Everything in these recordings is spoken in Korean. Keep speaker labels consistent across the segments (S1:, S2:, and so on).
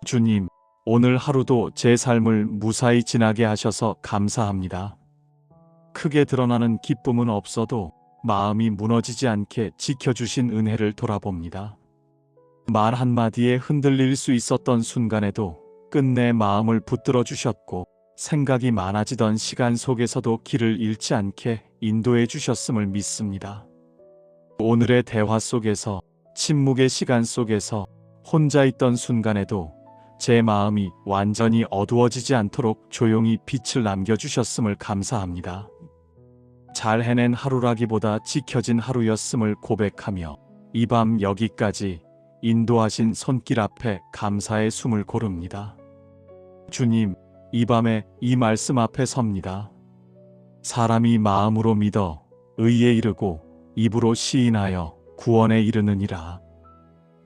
S1: 주님, 오늘 하루도 제 삶을 무사히 지나게 하셔서 감사합니다. 크게 드러나는 기쁨은 없어도 마음이 무너지지 않게 지켜주신 은혜를 돌아봅니다. 말 한마디에 흔들릴 수 있었던 순간에도 끝내 마음을 붙들어 주셨고, 생각이 많아지던 시간 속에서도 길을 잃지 않게 인도해 주셨음을 믿습니다. 오늘의 대화 속에서, 침묵의 시간 속에서, 혼자 있던 순간에도 제 마음이 완전히 어두워지지 않도록 조용히 빛을 남겨주셨음을 감사합니다. 잘 해낸 하루라기보다 지켜진 하루였음을 고백하며 이 밤 여기까지 인도하신 손길 앞에 감사의 숨을 고릅니다. 주님, 이 밤에 이 말씀 앞에 섭니다. 사람이 마음으로 믿어 의에 이르고 입으로 시인하여 구원에 이르느니라.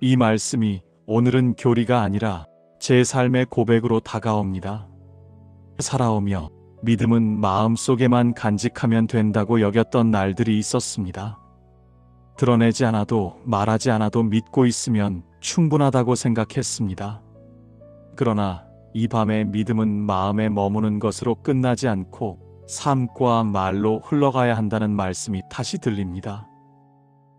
S1: 이 말씀이 오늘은 교리가 아니라 제 삶의 고백으로 다가옵니다. 살아오며 믿음은 마음속에만 간직하면 된다고 여겼던 날들이 있었습니다. 드러내지 않아도 말하지 않아도 믿고 있으면 충분하다고 생각했습니다. 그러나 이 밤의 믿음은 마음에 머무는 것으로 끝나지 않고 삶과 말로 흘러가야 한다는 말씀이 다시 들립니다.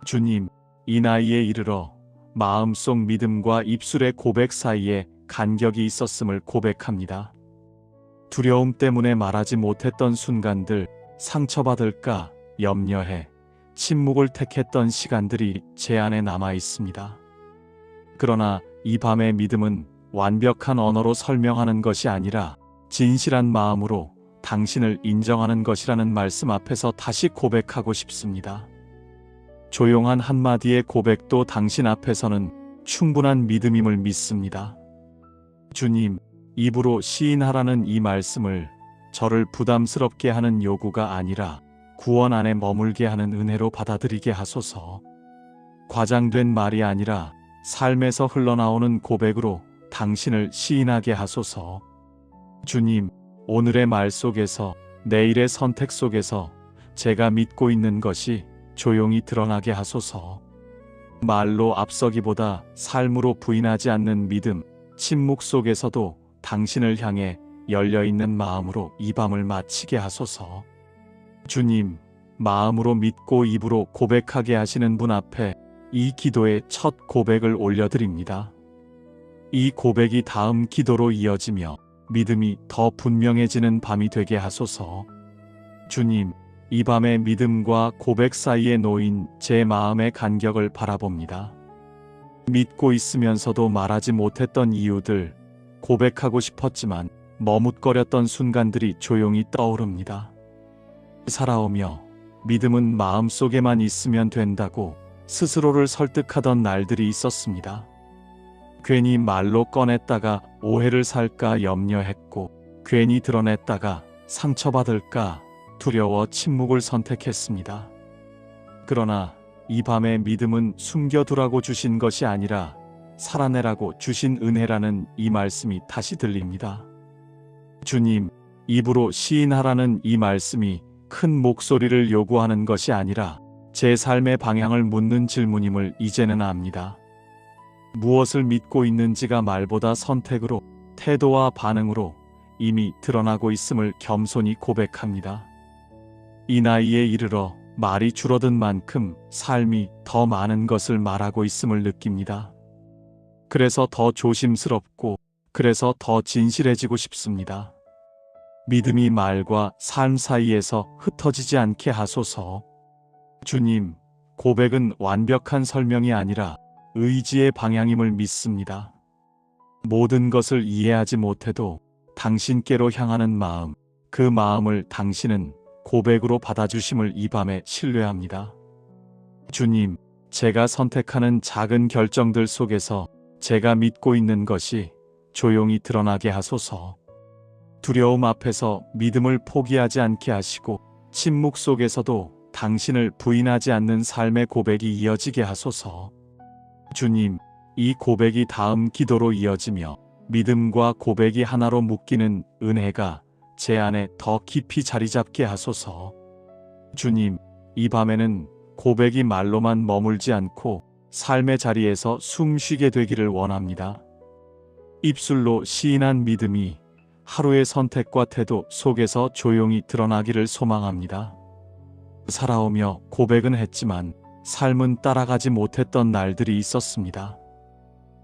S1: 주님, 이 나이에 이르러 마음속 믿음과 입술의 고백 사이에 간격이 있었음을 고백합니다. 두려움 때문에 말하지 못했던 순간들, 상처받을까 염려해 침묵을 택했던 시간들이 제 안에 남아 있습니다. 그러나 이 밤의 믿음은 완벽한 언어로 설명하는 것이 아니라 진실한 마음으로 당신을 인정하는 것이라는 말씀 앞에서 다시 고백하고 싶습니다. 조용한 한마디의 고백도 당신 앞에서는 충분한 믿음임을 믿습니다. 주님, 입으로 시인하라는 이 말씀을 저를 부담스럽게 하는 요구가 아니라 구원 안에 머물게 하는 은혜로 받아들이게 하소서. 과장된 말이 아니라 삶에서 흘러나오는 고백으로 당신을 시인하게 하소서. 주님, 오늘의 말 속에서, 내일의 선택 속에서 제가 믿고 있는 것이 조용히 드러나게 하소서. 말로 앞서기보다 삶으로 부인하지 않는 믿음, 침묵 속에서도 당신을 향해 열려있는 마음으로 이 밤을 마치게 하소서. 주님, 마음으로 믿고 입으로 고백하게 하시는 분 앞에 이 기도의 첫 고백을 올려드립니다. 이 고백이 다음 기도로 이어지며 믿음이 더 분명해지는 밤이 되게 하소서. 주님, 이 밤의 믿음과 고백 사이에 놓인 제 마음의 간격을 바라봅니다. 믿고 있으면서도 말하지 못했던 이유들, 고백하고 싶었지만 머뭇거렸던 순간들이 조용히 떠오릅니다. 살아오며 믿음은 마음속에만 있으면 된다고 스스로를 설득하던 날들이 있었습니다. 괜히 말로 꺼냈다가 오해를 살까 염려했고, 괜히 드러냈다가 상처받을까 두려워 침묵을 선택했습니다. 그러나 이 밤의 믿음은 숨겨두라고 주신 것이 아니라 살아내라고 주신 은혜라는 이 말씀이 다시 들립니다. 주님, 입으로 시인하라는 이 말씀이 큰 목소리를 요구하는 것이 아니라 제 삶의 방향을 묻는 질문임을 이제는 압니다. 무엇을 믿고 있는지가 말보다 선택으로, 태도와 반응으로 이미 드러나고 있음을 겸손히 고백합니다. 이 나이에 이르러 말이 줄어든 만큼 삶이 더 많은 것을 말하고 있음을 느낍니다. 그래서 더 조심스럽고, 그래서 더 진실해지고 싶습니다. 믿음이 말과 삶 사이에서 흩어지지 않게 하소서. 주님, 고백은 완벽한 설명이 아니라 의지의 방향임을 믿습니다. 모든 것을 이해하지 못해도 당신께로 향하는 마음, 그 마음을 당신은 고백으로 받아주심을 이 밤에 신뢰합니다. 주님, 제가 선택하는 작은 결정들 속에서 제가 믿고 있는 것이 조용히 드러나게 하소서. 두려움 앞에서 믿음을 포기하지 않게 하시고, 침묵 속에서도 당신을 부인하지 않는 삶의 고백이 이어지게 하소서. 주님, 이 고백이 다음 기도로 이어지며 믿음과 고백이 하나로 묶이는 은혜가 제 안에 더 깊이 자리 잡게 하소서. 주님, 이 밤에는 고백이 말로만 머물지 않고 삶의 자리에서 숨쉬게 되기를 원합니다. 입술로 시인한 믿음이 하루의 선택과 태도 속에서 조용히 드러나기를 소망합니다. 살아오며 고백은 했지만 삶은 따라가지 못했던 날들이 있었습니다.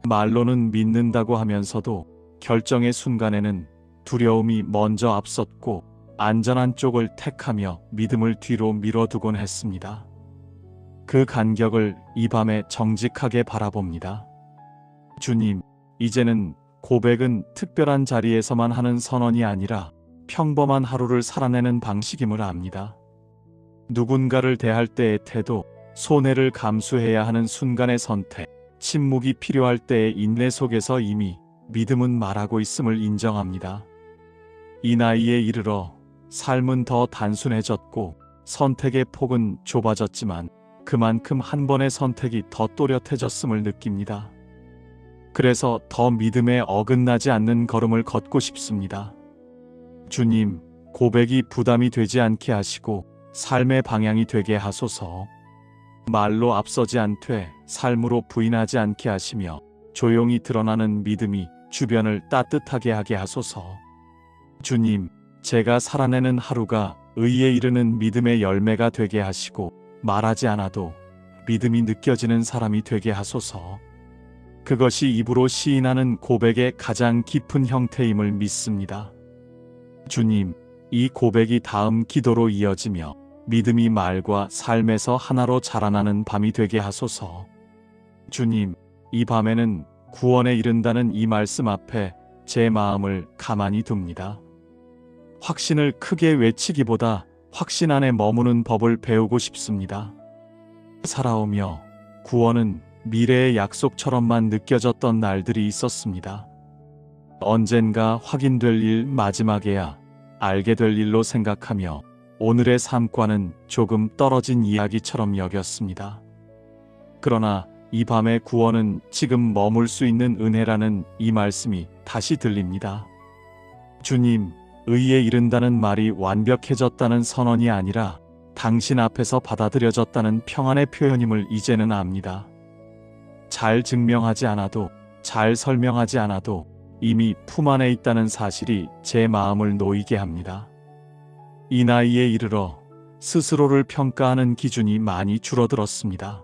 S1: 말로는 믿는다고 하면서도 결정의 순간에는 두려움이 먼저 앞섰고 안전한 쪽을 택하며 믿음을 뒤로 미뤄두곤 했습니다. 그 간격을 이 밤에 정직하게 바라봅니다. 주님, 이제는 고백은 특별한 자리에서만 하는 선언이 아니라 평범한 하루를 살아내는 방식임을 압니다. 누군가를 대할 때의 태도, 손해를 감수해야 하는 순간의 선택, 침묵이 필요할 때의 인내 속에서 이미 믿음은 말하고 있음을 인정합니다. 이 나이에 이르러 삶은 더 단순해졌고 선택의 폭은 좁아졌지만 그만큼 한 번의 선택이 더 또렷해졌음을 느낍니다. 그래서 더 믿음에 어긋나지 않는 걸음을 걷고 싶습니다. 주님, 고백이 부담이 되지 않게 하시고 삶의 방향이 되게 하소서. 말로 앞서지 않되 삶으로 부인하지 않게 하시며 조용히 드러나는 믿음이 주변을 따뜻하게 하게 하소서. 주님, 제가 살아내는 하루가 의에 이르는 믿음의 열매가 되게 하시고 말하지 않아도 믿음이 느껴지는 사람이 되게 하소서. 그것이 입으로 시인하는 고백의 가장 깊은 형태임을 믿습니다. 주님, 이 고백이 다음 기도로 이어지며 믿음이 말과 삶에서 하나로 자라나는 밤이 되게 하소서. 주님, 이 밤에는 구원에 이른다는 이 말씀 앞에 제 마음을 가만히 둡니다. 확신을 크게 외치기보다 확신 안에 머무는 법을 배우고 싶습니다. 살아오며 구원은 미래의 약속처럼만 느껴졌던 날들이 있었습니다. 언젠가 확인될 일 마지막에야 알게 될 일로 생각하며 오늘의 삶과는 조금 떨어진 이야기처럼 여겼습니다. 그러나 이 밤의 구원은 지금 머물 수 있는 은혜라는 이 말씀이 다시 들립니다. 주님, 의에 이른다는 말이 완벽해졌다는 선언이 아니라 당신 앞에서 받아들여졌다는 평안의 표현임을 이제는 압니다. 잘 증명하지 않아도, 잘 설명하지 않아도 이미 품 안에 있다는 사실이 제 마음을 놓이게 합니다. 이 나이에 이르러 스스로를 평가하는 기준이 많이 줄어들었습니다.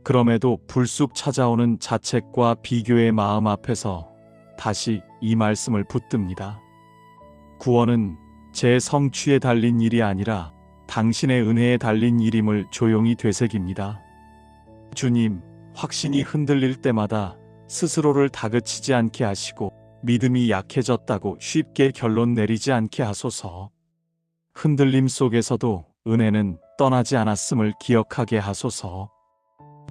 S1: 그럼에도 불쑥 찾아오는 자책과 비교의 마음 앞에서 다시 이 말씀을 붙듭니다. 구원은 제 성취에 달린 일이 아니라 당신의 은혜에 달린 일임을 조용히 되새깁니다. 주님, 확신이 흔들릴 때마다 스스로를 다그치지 않게 하시고 믿음이 약해졌다고 쉽게 결론 내리지 않게 하소서. 흔들림 속에서도 은혜는 떠나지 않았음을 기억하게 하소서.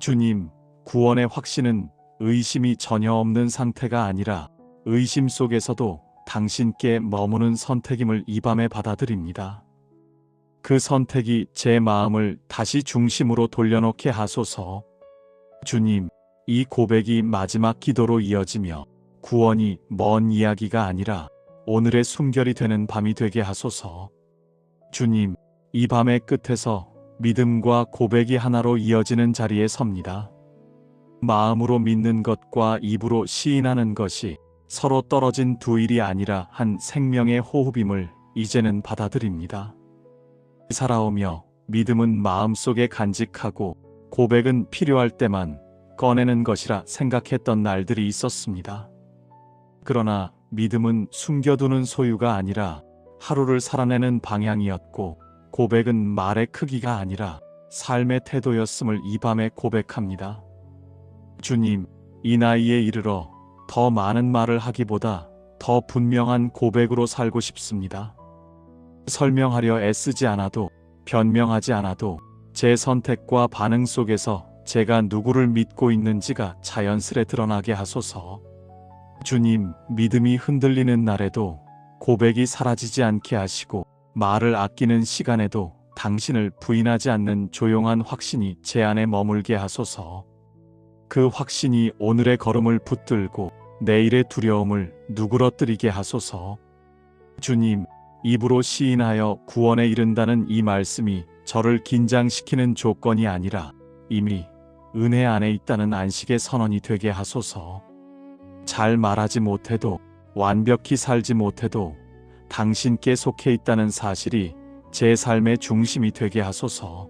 S1: 주님, 구원의 확신은 의심이 전혀 없는 상태가 아니라 의심 속에서도 당신께 머무는 선택임을 이 밤에 받아들입니다. 그 선택이 제 마음을 다시 중심으로 돌려놓게 하소서. 주님, 이 고백이 마지막 기도로 이어지며 구원이 먼 이야기가 아니라 오늘의 숨결이 되는 밤이 되게 하소서. 주님, 이 밤의 끝에서 믿음과 고백이 하나로 이어지는 자리에 섭니다. 마음으로 믿는 것과 입으로 시인하는 것이 서로 떨어진 두 일이 아니라 한 생명의 호흡임을 이제는 받아들입니다. 살아오며 믿음은 마음속에 간직하고 고백은 필요할 때만 꺼내는 것이라 생각했던 날들이 있었습니다. 그러나 믿음은 숨겨두는 소유가 아니라 하루를 살아내는 방향이었고 고백은 말의 크기가 아니라 삶의 태도였음을 이 밤에 고백합니다. 주님, 이 나이에 이르러 더 많은 말을 하기보다 더 분명한 고백으로 살고 싶습니다. 설명하려 애쓰지 않아도, 변명하지 않아도 제 선택과 반응 속에서 제가 누구를 믿고 있는지가 자연스레 드러나게 하소서. 주님, 믿음이 흔들리는 날에도 고백이 사라지지 않게 하시고 말을 아끼는 시간에도 당신을 부인하지 않는 조용한 확신이 제 안에 머물게 하소서. 그 확신이 오늘의 걸음을 붙들고 내일의 두려움을 누그러뜨리게 하소서. 주님, 입으로 시인하여 구원에 이른다는 이 말씀이 저를 긴장시키는 조건이 아니라 이미 은혜 안에 있다는 안식의 선언이 되게 하소서. 잘 말하지 못해도, 완벽히 살지 못해도 당신께 속해 있다는 사실이 제 삶의 중심이 되게 하소서.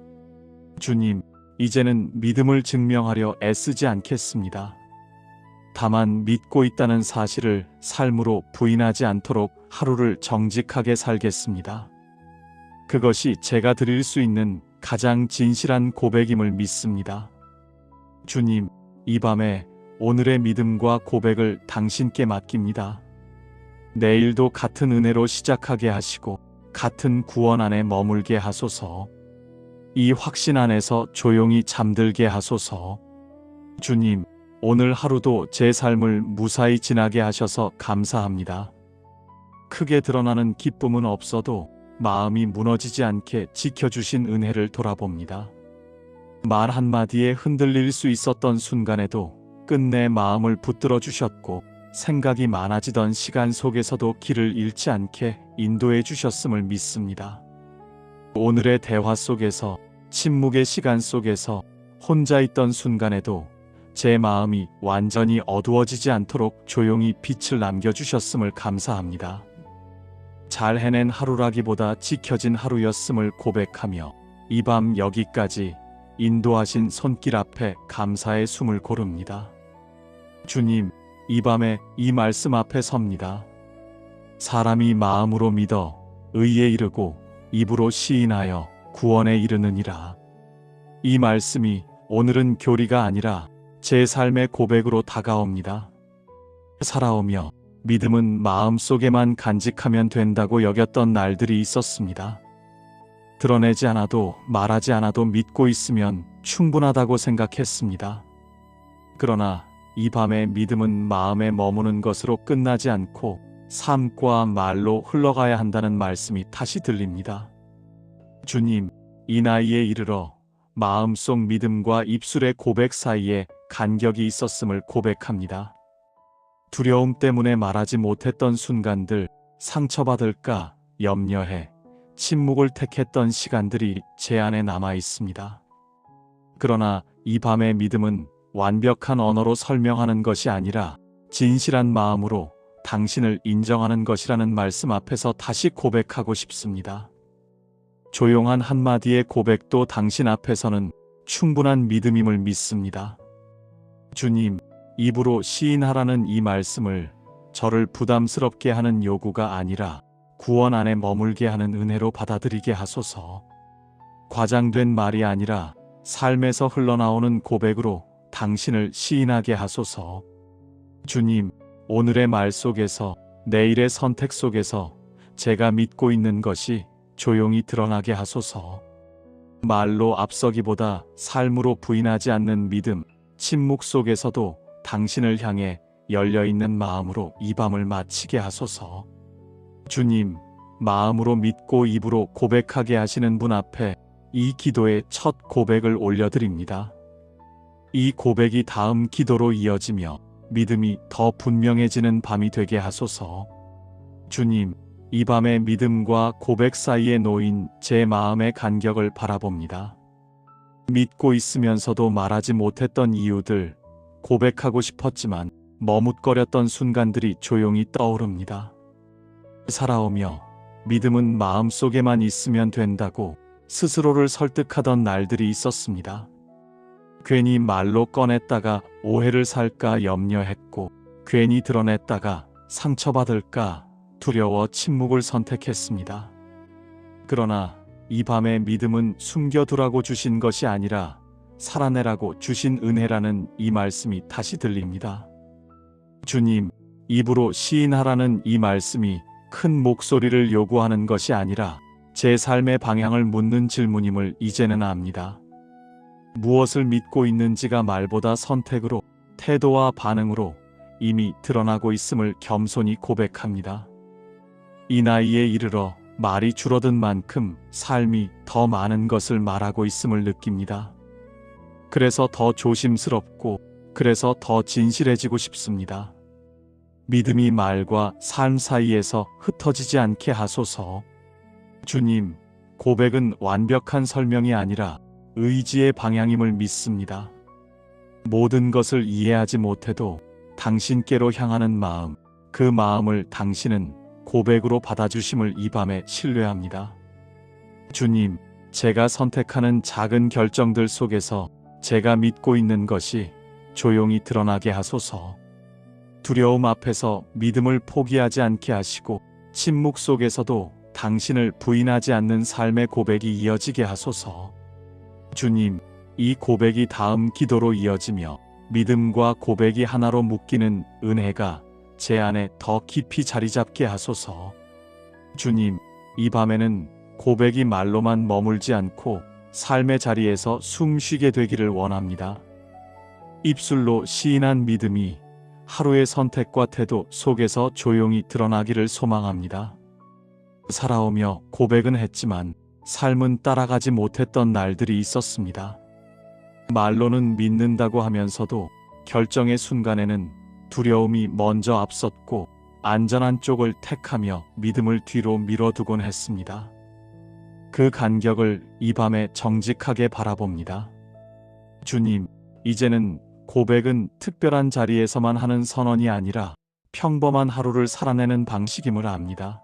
S1: 주님, 이제는 믿음을 증명하려 애쓰지 않겠습니다. 다만 믿고 있다는 사실을 삶으로 부인하지 않도록 하루를 정직하게 살겠습니다. 그것이 제가 드릴 수 있는 가장 진실한 고백임을 믿습니다. 주님, 이 밤에 오늘의 믿음과 고백을 당신께 맡깁니다. 내일도 같은 은혜로 시작하게 하시고 같은 구원 안에 머물게 하소서. 이 확신 안에서 조용히 잠들게 하소서. 주님, 오늘 하루도 제 삶을 무사히 지나게 하셔서 감사합니다. 크게 드러나는 기쁨은 없어도 마음이 무너지지 않게 지켜주신 은혜를 돌아봅니다. 말 한마디에 흔들릴 수 있었던 순간에도 끝내 마음을 붙들어 주셨고, 생각이 많아지던 시간 속에서도 길을 잃지 않게 인도해 주셨음을 믿습니다. 오늘의 대화 속에서, 침묵의 시간 속에서, 혼자 있던 순간에도 제 마음이 완전히 어두워지지 않도록 조용히 빛을 남겨주셨음을 감사합니다. 잘 해낸 하루라기보다 지켜진 하루였음을 고백하며 이 밤 여기까지 인도하신 손길 앞에 감사의 숨을 고릅니다. 주님, 이 밤에 이 말씀 앞에 섭니다. 사람이 마음으로 믿어 의에 이르고 입으로 시인하여 구원에 이르느니라. 이 말씀이 오늘은 교리가 아니라 제 삶의 고백으로 다가옵니다. 살아오며 믿음은 마음속에만 간직하면 된다고 여겼던 날들이 있었습니다. 드러내지 않아도 말하지 않아도 믿고 있으면 충분하다고 생각했습니다. 그러나 이 밤의 믿음은 마음에 머무는 것으로 끝나지 않고 삶과 말로 흘러가야 한다는 말씀이 다시 들립니다. 주님, 이 나이에 이르러 마음속 믿음과 입술의 고백 사이에 간격이 있었음을 고백합니다. 두려움 때문에 말하지 못했던 순간들, 상처받을까 염려해 침묵을 택했던 시간들이 제 안에 남아 있습니다. 그러나 이 밤의 믿음은 완벽한 언어로 설명하는 것이 아니라 진실한 마음으로 당신을 인정하는 것이라는 말씀 앞에서 다시 고백하고 싶습니다. 조용한 한마디의 고백도 당신 앞에서는 충분한 믿음임을 믿습니다. 주님, 입으로 시인하라는 이 말씀을 저를 부담스럽게 하는 요구가 아니라 구원 안에 머물게 하는 은혜로 받아들이게 하소서. 과장된 말이 아니라 삶에서 흘러나오는 고백으로 당신을 시인하게 하소서. 주님, 오늘의 말 속에서, 내일의 선택 속에서 제가 믿고 있는 것이 조용히 드러나게 하소서. 말로 앞서기보다 삶으로 부인하지 않는 믿음, 침묵 속에서도 당신을 향해 열려있는 마음으로 이 밤을 마치게 하소서. 주님, 마음으로 믿고 입으로 고백하게 하시는 분 앞에 이 기도의 첫 고백을 올려드립니다. 이 고백이 다음 기도로 이어지며 믿음이 더 분명해지는 밤이 되게 하소서. 주님, 이 밤의 믿음과 고백 사이에 놓인 제 마음의 간격을 바라봅니다. 믿고 있으면서도 말하지 못했던 이유들, 고백하고 싶었지만 머뭇거렸던 순간들이 조용히 떠오릅니다. 살아오며 믿음은 마음속에만 있으면 된다고 스스로를 설득하던 날들이 있었습니다. 괜히 말로 꺼냈다가 오해를 살까 염려했고, 괜히 드러냈다가 상처받을까 두려워 침묵을 선택했습니다. 그러나 이 밤의 믿음은 숨겨두라고 주신 것이 아니라 살아내라고 주신 은혜라는 이 말씀이 다시 들립니다. 주님, 입으로 시인하라는 이 말씀이 큰 목소리를 요구하는 것이 아니라 제 삶의 방향을 묻는 질문임을 이제는 압니다. 무엇을 믿고 있는지가 말보다 선택으로, 태도와 반응으로 이미 드러나고 있음을 겸손히 고백합니다. 이 나이에 이르러 말이 줄어든 만큼 삶이 더 많은 것을 말하고 있음을 느낍니다. 그래서 더 조심스럽고, 그래서 더 진실해지고 싶습니다. 믿음이 말과 삶 사이에서 흩어지지 않게 하소서. 주님, 고백은 완벽한 설명이 아니라 의지의 방향임을 믿습니다. 모든 것을 이해하지 못해도 당신께로 향하는 마음, 그 마음을 당신은 고백으로 받아주심을 이 밤에 신뢰합니다. 주님, 제가 선택하는 작은 결정들 속에서 제가 믿고 있는 것이 조용히 드러나게 하소서. 두려움 앞에서 믿음을 포기하지 않게 하시고 침묵 속에서도 당신을 부인하지 않는 삶의 고백이 이어지게 하소서. 주님, 이 고백이 다음 기도로 이어지며 믿음과 고백이 하나로 묶이는 은혜가 제 안에 더 깊이 자리 잡게 하소서. 주님, 이 밤에는 고백이 말로만 머물지 않고 삶의 자리에서 숨 쉬게 되기를 원합니다. 입술로 시인한 믿음이 하루의 선택과 태도 속에서 조용히 드러나기를 소망합니다. 살아오며 고백은 했지만 삶은 따라가지 못했던 날들이 있었습니다. 말로는 믿는다고 하면서도 결정의 순간에는 두려움이 먼저 앞섰고 안전한 쪽을 택하며 믿음을 뒤로 밀어두곤 했습니다. 그 간격을 이 밤에 정직하게 바라봅니다. 주님, 이제는 고백은 특별한 자리에서만 하는 선언이 아니라 평범한 하루를 살아내는 방식임을 압니다.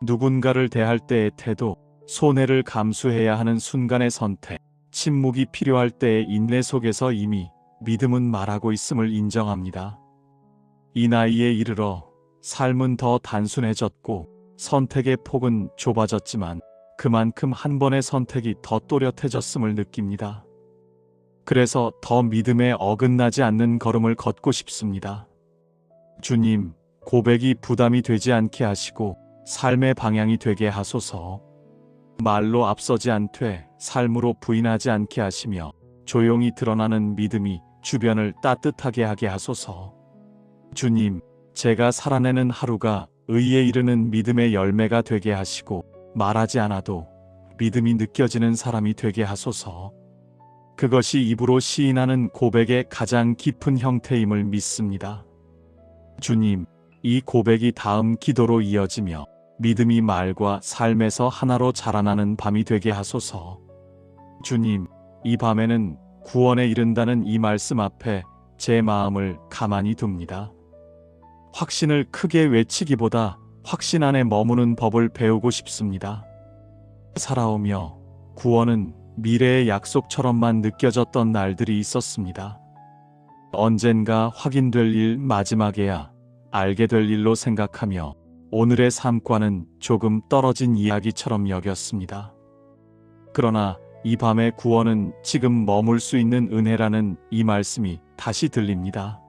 S1: 누군가를 대할 때의 태도, 손해를 감수해야 하는 순간의 선택, 침묵이 필요할 때의 인내 속에서 이미 믿음은 말하고 있음을 인정합니다. 이 나이에 이르러 삶은 더 단순해졌고 선택의 폭은 좁아졌지만 그만큼 한 번의 선택이 더 또렷해졌음을 느낍니다. 그래서 더 믿음에 어긋나지 않는 걸음을 걷고 싶습니다. 주님, 고백이 부담이 되지 않게 하시고 삶의 방향이 되게 하소서. 말로 앞서지 않되 삶으로 부인하지 않게 하시며 조용히 드러나는 믿음이 주변을 따뜻하게 하게 하소서. 주님, 제가 살아내는 하루가 의에 이르는 믿음의 열매가 되게 하시고 말하지 않아도 믿음이 느껴지는 사람이 되게 하소서. 그것이 입으로 시인하는 고백의 가장 깊은 형태임을 믿습니다. 주님, 이 고백이 다음 기도로 이어지며 믿음이 말과 삶에서 하나로 자라나는 밤이 되게 하소서. 주님, 이 밤에는 구원에 이른다는 이 말씀 앞에 제 마음을 가만히 둡니다. 확신을 크게 외치기보다 확신 안에 머무는 법을 배우고 싶습니다. 살아오며 구원은 미래의 약속처럼만 느껴졌던 날들이 있었습니다. 언젠가 확인될 일 마지막에야 알게 될 일로 생각하며 오늘의 삶과는 조금 떨어진 이야기처럼 여겼습니다. 그러나 이 밤의 구원은 지금 머물 수 있는 은혜라는 이 말씀이 다시 들립니다.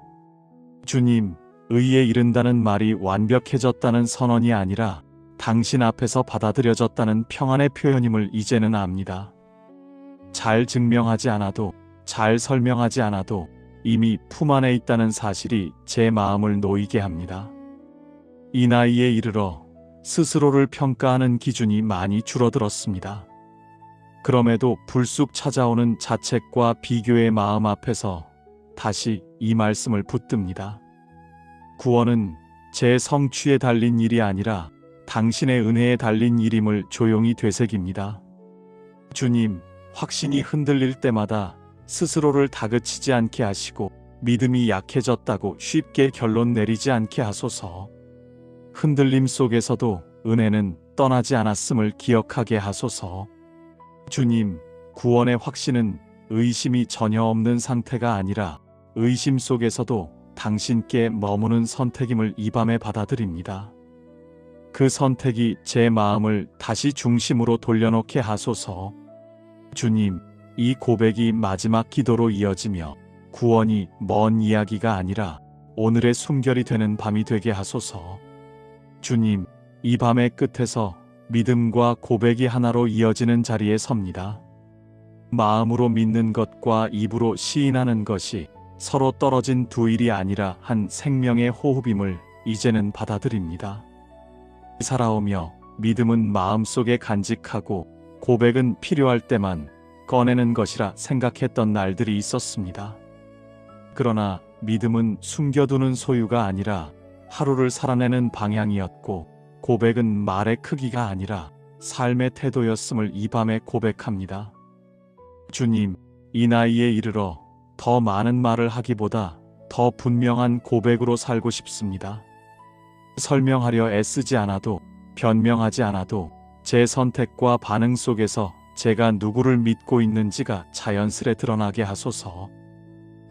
S1: 주님, 의에 이른다는 말이 완벽해졌다는 선언이 아니라 당신 앞에서 받아들여졌다는 평안의 표현임을 이제는 압니다. 잘 증명하지 않아도, 잘 설명하지 않아도 이미 품 안에 있다는 사실이 제 마음을 놓이게 합니다. 이 나이에 이르러 스스로를 평가하는 기준이 많이 줄어들었습니다. 그럼에도 불쑥 찾아오는 자책과 비교의 마음 앞에서 다시 이 말씀을 붙듭니다. 구원은 제 성취에 달린 일이 아니라 당신의 은혜에 달린 일임을 조용히 되새깁니다. 주님, 확신이 흔들릴 때마다 스스로를 다그치지 않게 하시고 믿음이 약해졌다고 쉽게 결론 내리지 않게 하소서. 흔들림 속에서도 은혜는 떠나지 않았음을 기억하게 하소서. 주님, 구원의 확신은 의심이 전혀 없는 상태가 아니라 의심 속에서도 당신께 머무는 선택임을 이 밤에 받아들입니다. 그 선택이 제 마음을 다시 중심으로 돌려놓게 하소서. 주님, 이 고백이 마지막 기도로 이어지며 구원이 먼 이야기가 아니라 오늘의 숨결이 되는 밤이 되게 하소서. 주님, 이 밤의 끝에서 믿음과 고백이 하나로 이어지는 자리에 섭니다. 마음으로 믿는 것과 입으로 시인하는 것이 서로 떨어진 두 일이 아니라 한 생명의 호흡임을 이제는 받아들입니다. 살아오며 믿음은 마음속에 간직하고 고백은 필요할 때만 꺼내는 것이라 생각했던 날들이 있었습니다. 그러나 믿음은 숨겨두는 소유가 아니라 하루를 살아내는 방향이었고 고백은 말의 크기가 아니라 삶의 태도였음을 이 밤에 고백합니다. 주님, 이 나이에 이르러 더 많은 말을 하기보다 더 분명한 고백으로 살고 싶습니다. 설명하려 애쓰지 않아도, 변명하지 않아도 제 선택과 반응 속에서 제가 누구를 믿고 있는지가 자연스레 드러나게 하소서.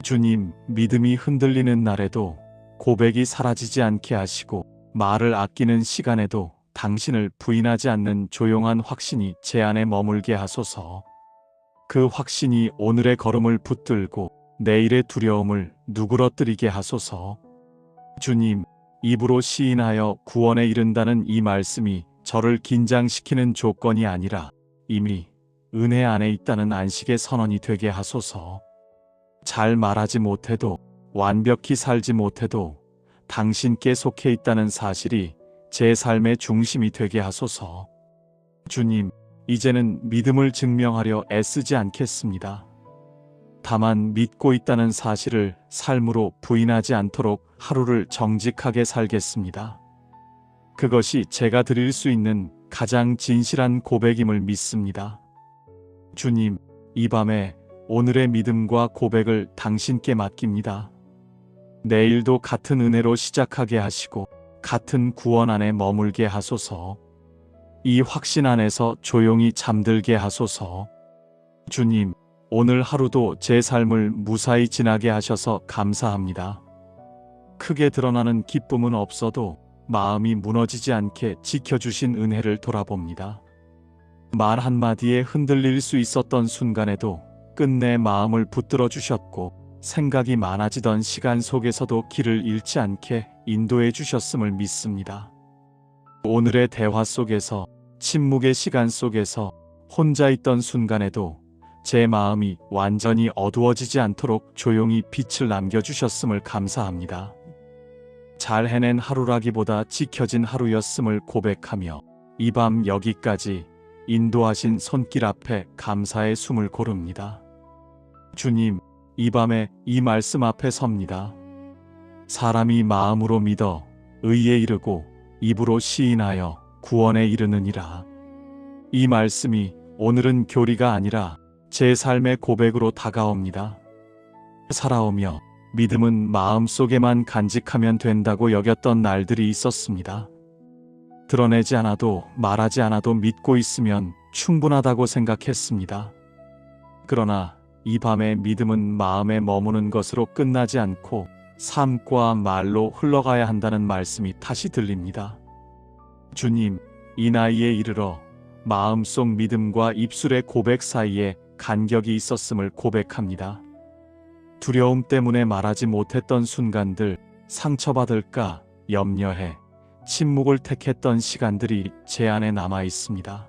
S1: 주님, 믿음이 흔들리는 날에도 고백이 사라지지 않게 하시고, 말을 아끼는 시간에도 당신을 부인하지 않는 조용한 확신이 제 안에 머물게 하소서. 그 확신이 오늘의 걸음을 붙들고 내일의 두려움을 누그러뜨리게 하소서. 주님, 입으로 시인하여 구원에 이른다는 이 말씀이 저를 긴장시키는 조건이 아니라 이미 은혜 안에 있다는 안식의 선언이 되게 하소서. 잘 말하지 못해도, 완벽히 살지 못해도 당신께 속해 있다는 사실이 제 삶의 중심이 되게 하소서. 주님, 이제는 믿음을 증명하려 애쓰지 않겠습니다. 다만 믿고 있다는 사실을 삶으로 부인하지 않도록 하루를 정직하게 살겠습니다. 그것이 제가 드릴 수 있는 가장 진실한 고백임을 믿습니다. 주님, 이 밤에 오늘의 믿음과 고백을 당신께 맡깁니다. 내일도 같은 은혜로 시작하게 하시고 같은 구원 안에 머물게 하소서. 이 확신 안에서 조용히 잠들게 하소서. 주님, 오늘 하루도 제 삶을 무사히 지나게 하셔서 감사합니다. 크게 드러나는 기쁨은 없어도 마음이 무너지지 않게 지켜주신 은혜를 돌아봅니다. 말 한마디에 흔들릴 수 있었던 순간에도 끝내 마음을 붙들어 주셨고, 생각이 많아지던 시간 속에서도 길을 잃지 않게 인도해 주셨음을 믿습니다. 오늘의 대화 속에서, 침묵의 시간 속에서, 혼자 있던 순간에도 제 마음이 완전히 어두워지지 않도록 조용히 빛을 남겨주셨음을 감사합니다. 잘 해낸 하루라기보다 지켜진 하루였음을 고백하며 이 밤 여기까지 인도하신 손길 앞에 감사의 숨을 고릅니다. 주님, 이 밤에 이 말씀 앞에 섭니다. 사람이 마음으로 믿어 의에 이르고 입으로 시인하여 구원에 이르느니라. 이 말씀이 오늘은 교리가 아니라 제 삶의 고백으로 다가옵니다. 살아오며 믿음은 마음속에만 간직하면 된다고 여겼던 날들이 있었습니다. 드러내지 않아도, 말하지 않아도 믿고 있으면 충분하다고 생각했습니다. 그러나 이 밤의 믿음은 마음에 머무는 것으로 끝나지 않고 삶과 말로 흘러가야 한다는 말씀이 다시 들립니다. 주님, 이 나이에 이르러 마음속 믿음과 입술의 고백 사이에 간격이 있었음을 고백합니다. 두려움 때문에 말하지 못했던 순간들, 상처받을까 염려해 침묵을 택했던 시간들이 제 안에 남아 있습니다.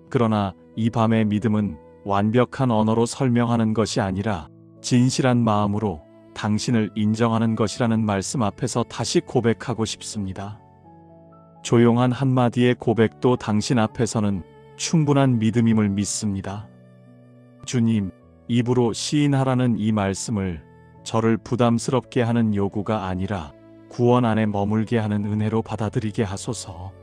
S1: 그러나 이 밤의 믿음은 완벽한 언어로 설명하는 것이 아니라 진실한 마음으로 당신을 인정하는 것이라는 말씀 앞에서 다시 고백하고 싶습니다. 조용한 한마디의 고백도 당신 앞에서는 충분한 믿음임을 믿습니다. 주님, 입으로 시인하라는 이 말씀을 저를 부담스럽게 하는 요구가 아니라 구원 안에 머물게 하는 은혜로 받아들이게 하소서.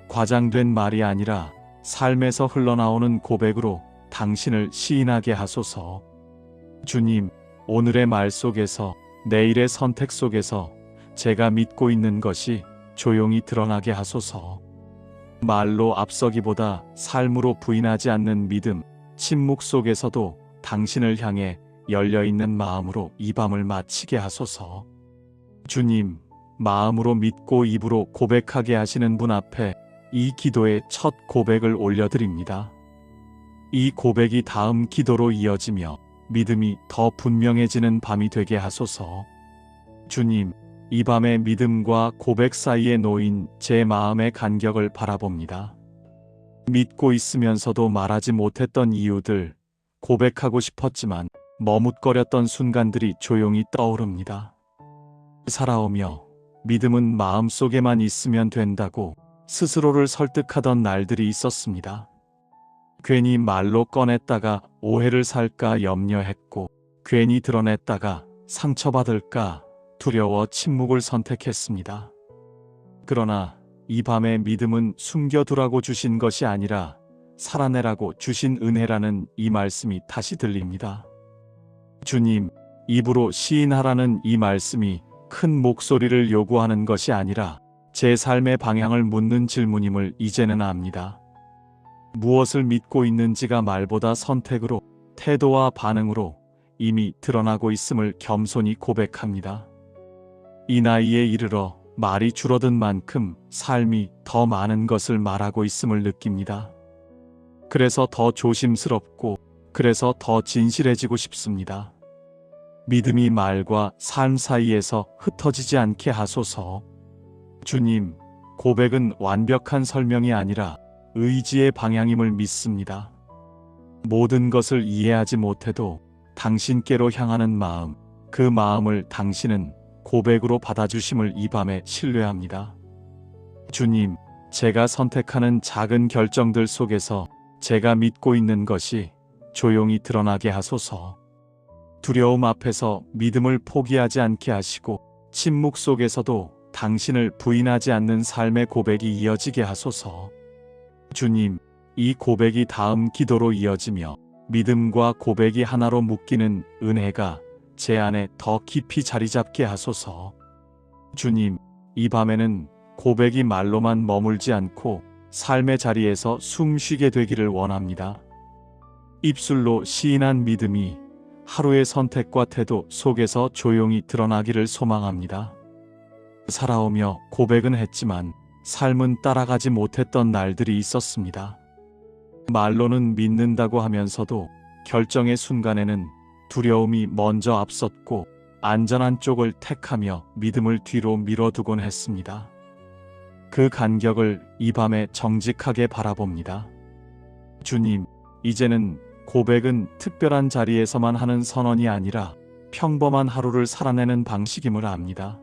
S1: 과장된 말이 아니라 삶에서 흘러나오는 고백으로 당신을 시인하게 하소서. 주님, 오늘의 말 속에서, 내일의 선택 속에서 제가 믿고 있는 것이 조용히 드러나게 하소서. 말로 앞서기보다 삶으로 부인하지 않는 믿음, 침묵 속에서도 당신을 향해 열려있는 마음으로 이 밤을 마치게 하소서. 주님, 마음으로 믿고 입으로 고백하게 하시는 분 앞에 이 기도의 첫 고백을 올려드립니다. 이 고백이 다음 기도로 이어지며 믿음이 더 분명해지는 밤이 되게 하소서. 주님, 이 밤의 믿음과 고백 사이에 놓인 제 마음의 간격을 바라봅니다. 믿고 있으면서도 말하지 못했던 이유들, 고백하고 싶었지만 머뭇거렸던 순간들이 조용히 떠오릅니다. 살아오며 믿음은 마음속에만 있으면 된다고 스스로를 설득하던 날들이 있었습니다. 괜히 말로 꺼냈다가 오해를 살까 염려했고, 괜히 드러냈다가 상처받을까 두려워 침묵을 선택했습니다. 그러나 이 밤의 믿음은 숨겨두라고 주신 것이 아니라 살아내라고 주신 은혜라는 이 말씀이 다시 들립니다. 주님, 입으로 시인하라는 이 말씀이 큰 목소리를 요구하는 것이 아니라 제 삶의 방향을 묻는 질문임을 이제는 압니다. 무엇을 믿고 있는지가 말보다 선택으로, 태도와 반응으로 이미 드러나고 있음을 겸손히 고백합니다. 이 나이에 이르러 말이 줄어든 만큼 삶이 더 많은 것을 말하고 있음을 느낍니다. 그래서 더 조심스럽고, 그래서 더 진실해지고 싶습니다. 믿음이 말과 삶 사이에서 흩어지지 않게 하소서. 주님, 고백은 완벽한 설명이 아니라 의지의 방향임을 믿습니다. 모든 것을 이해하지 못해도 당신께로 향하는 마음, 그 마음을 당신은 고백으로 받아주심을 이 밤에 신뢰합니다. 주님, 제가 선택하는 작은 결정들 속에서 제가 믿고 있는 것이 조용히 드러나게 하소서. 두려움 앞에서 믿음을 포기하지 않게 하시고, 침묵 속에서도 당신을 부인하지 않는 삶의 고백이 이어지게 하소서. 주님, 이 고백이 다음 기도로 이어지며 믿음과 고백이 하나로 묶이는 은혜가 제 안에 더 깊이 자리 잡게 하소서. 주님, 이 밤에는 고백이 말로만 머물지 않고 삶의 자리에서 숨 쉬게 되기를 원합니다. 입술로 시인한 믿음이 하루의 선택과 태도 속에서 조용히 드러나기를 소망합니다. 살아오며 고백은 했지만 삶은 따라가지 못했던 날들이 있었습니다. 말로는 믿는다고 하면서도 결정의 순간에는 두려움이 먼저 앞섰고 안전한 쪽을 택하며 믿음을 뒤로 밀어두곤 했습니다. 그 간격을 이 밤에 정직하게 바라봅니다. 주님, 이제는 고백은 특별한 자리에서만 하는 선언이 아니라 평범한 하루를 살아내는 방식임을 압니다.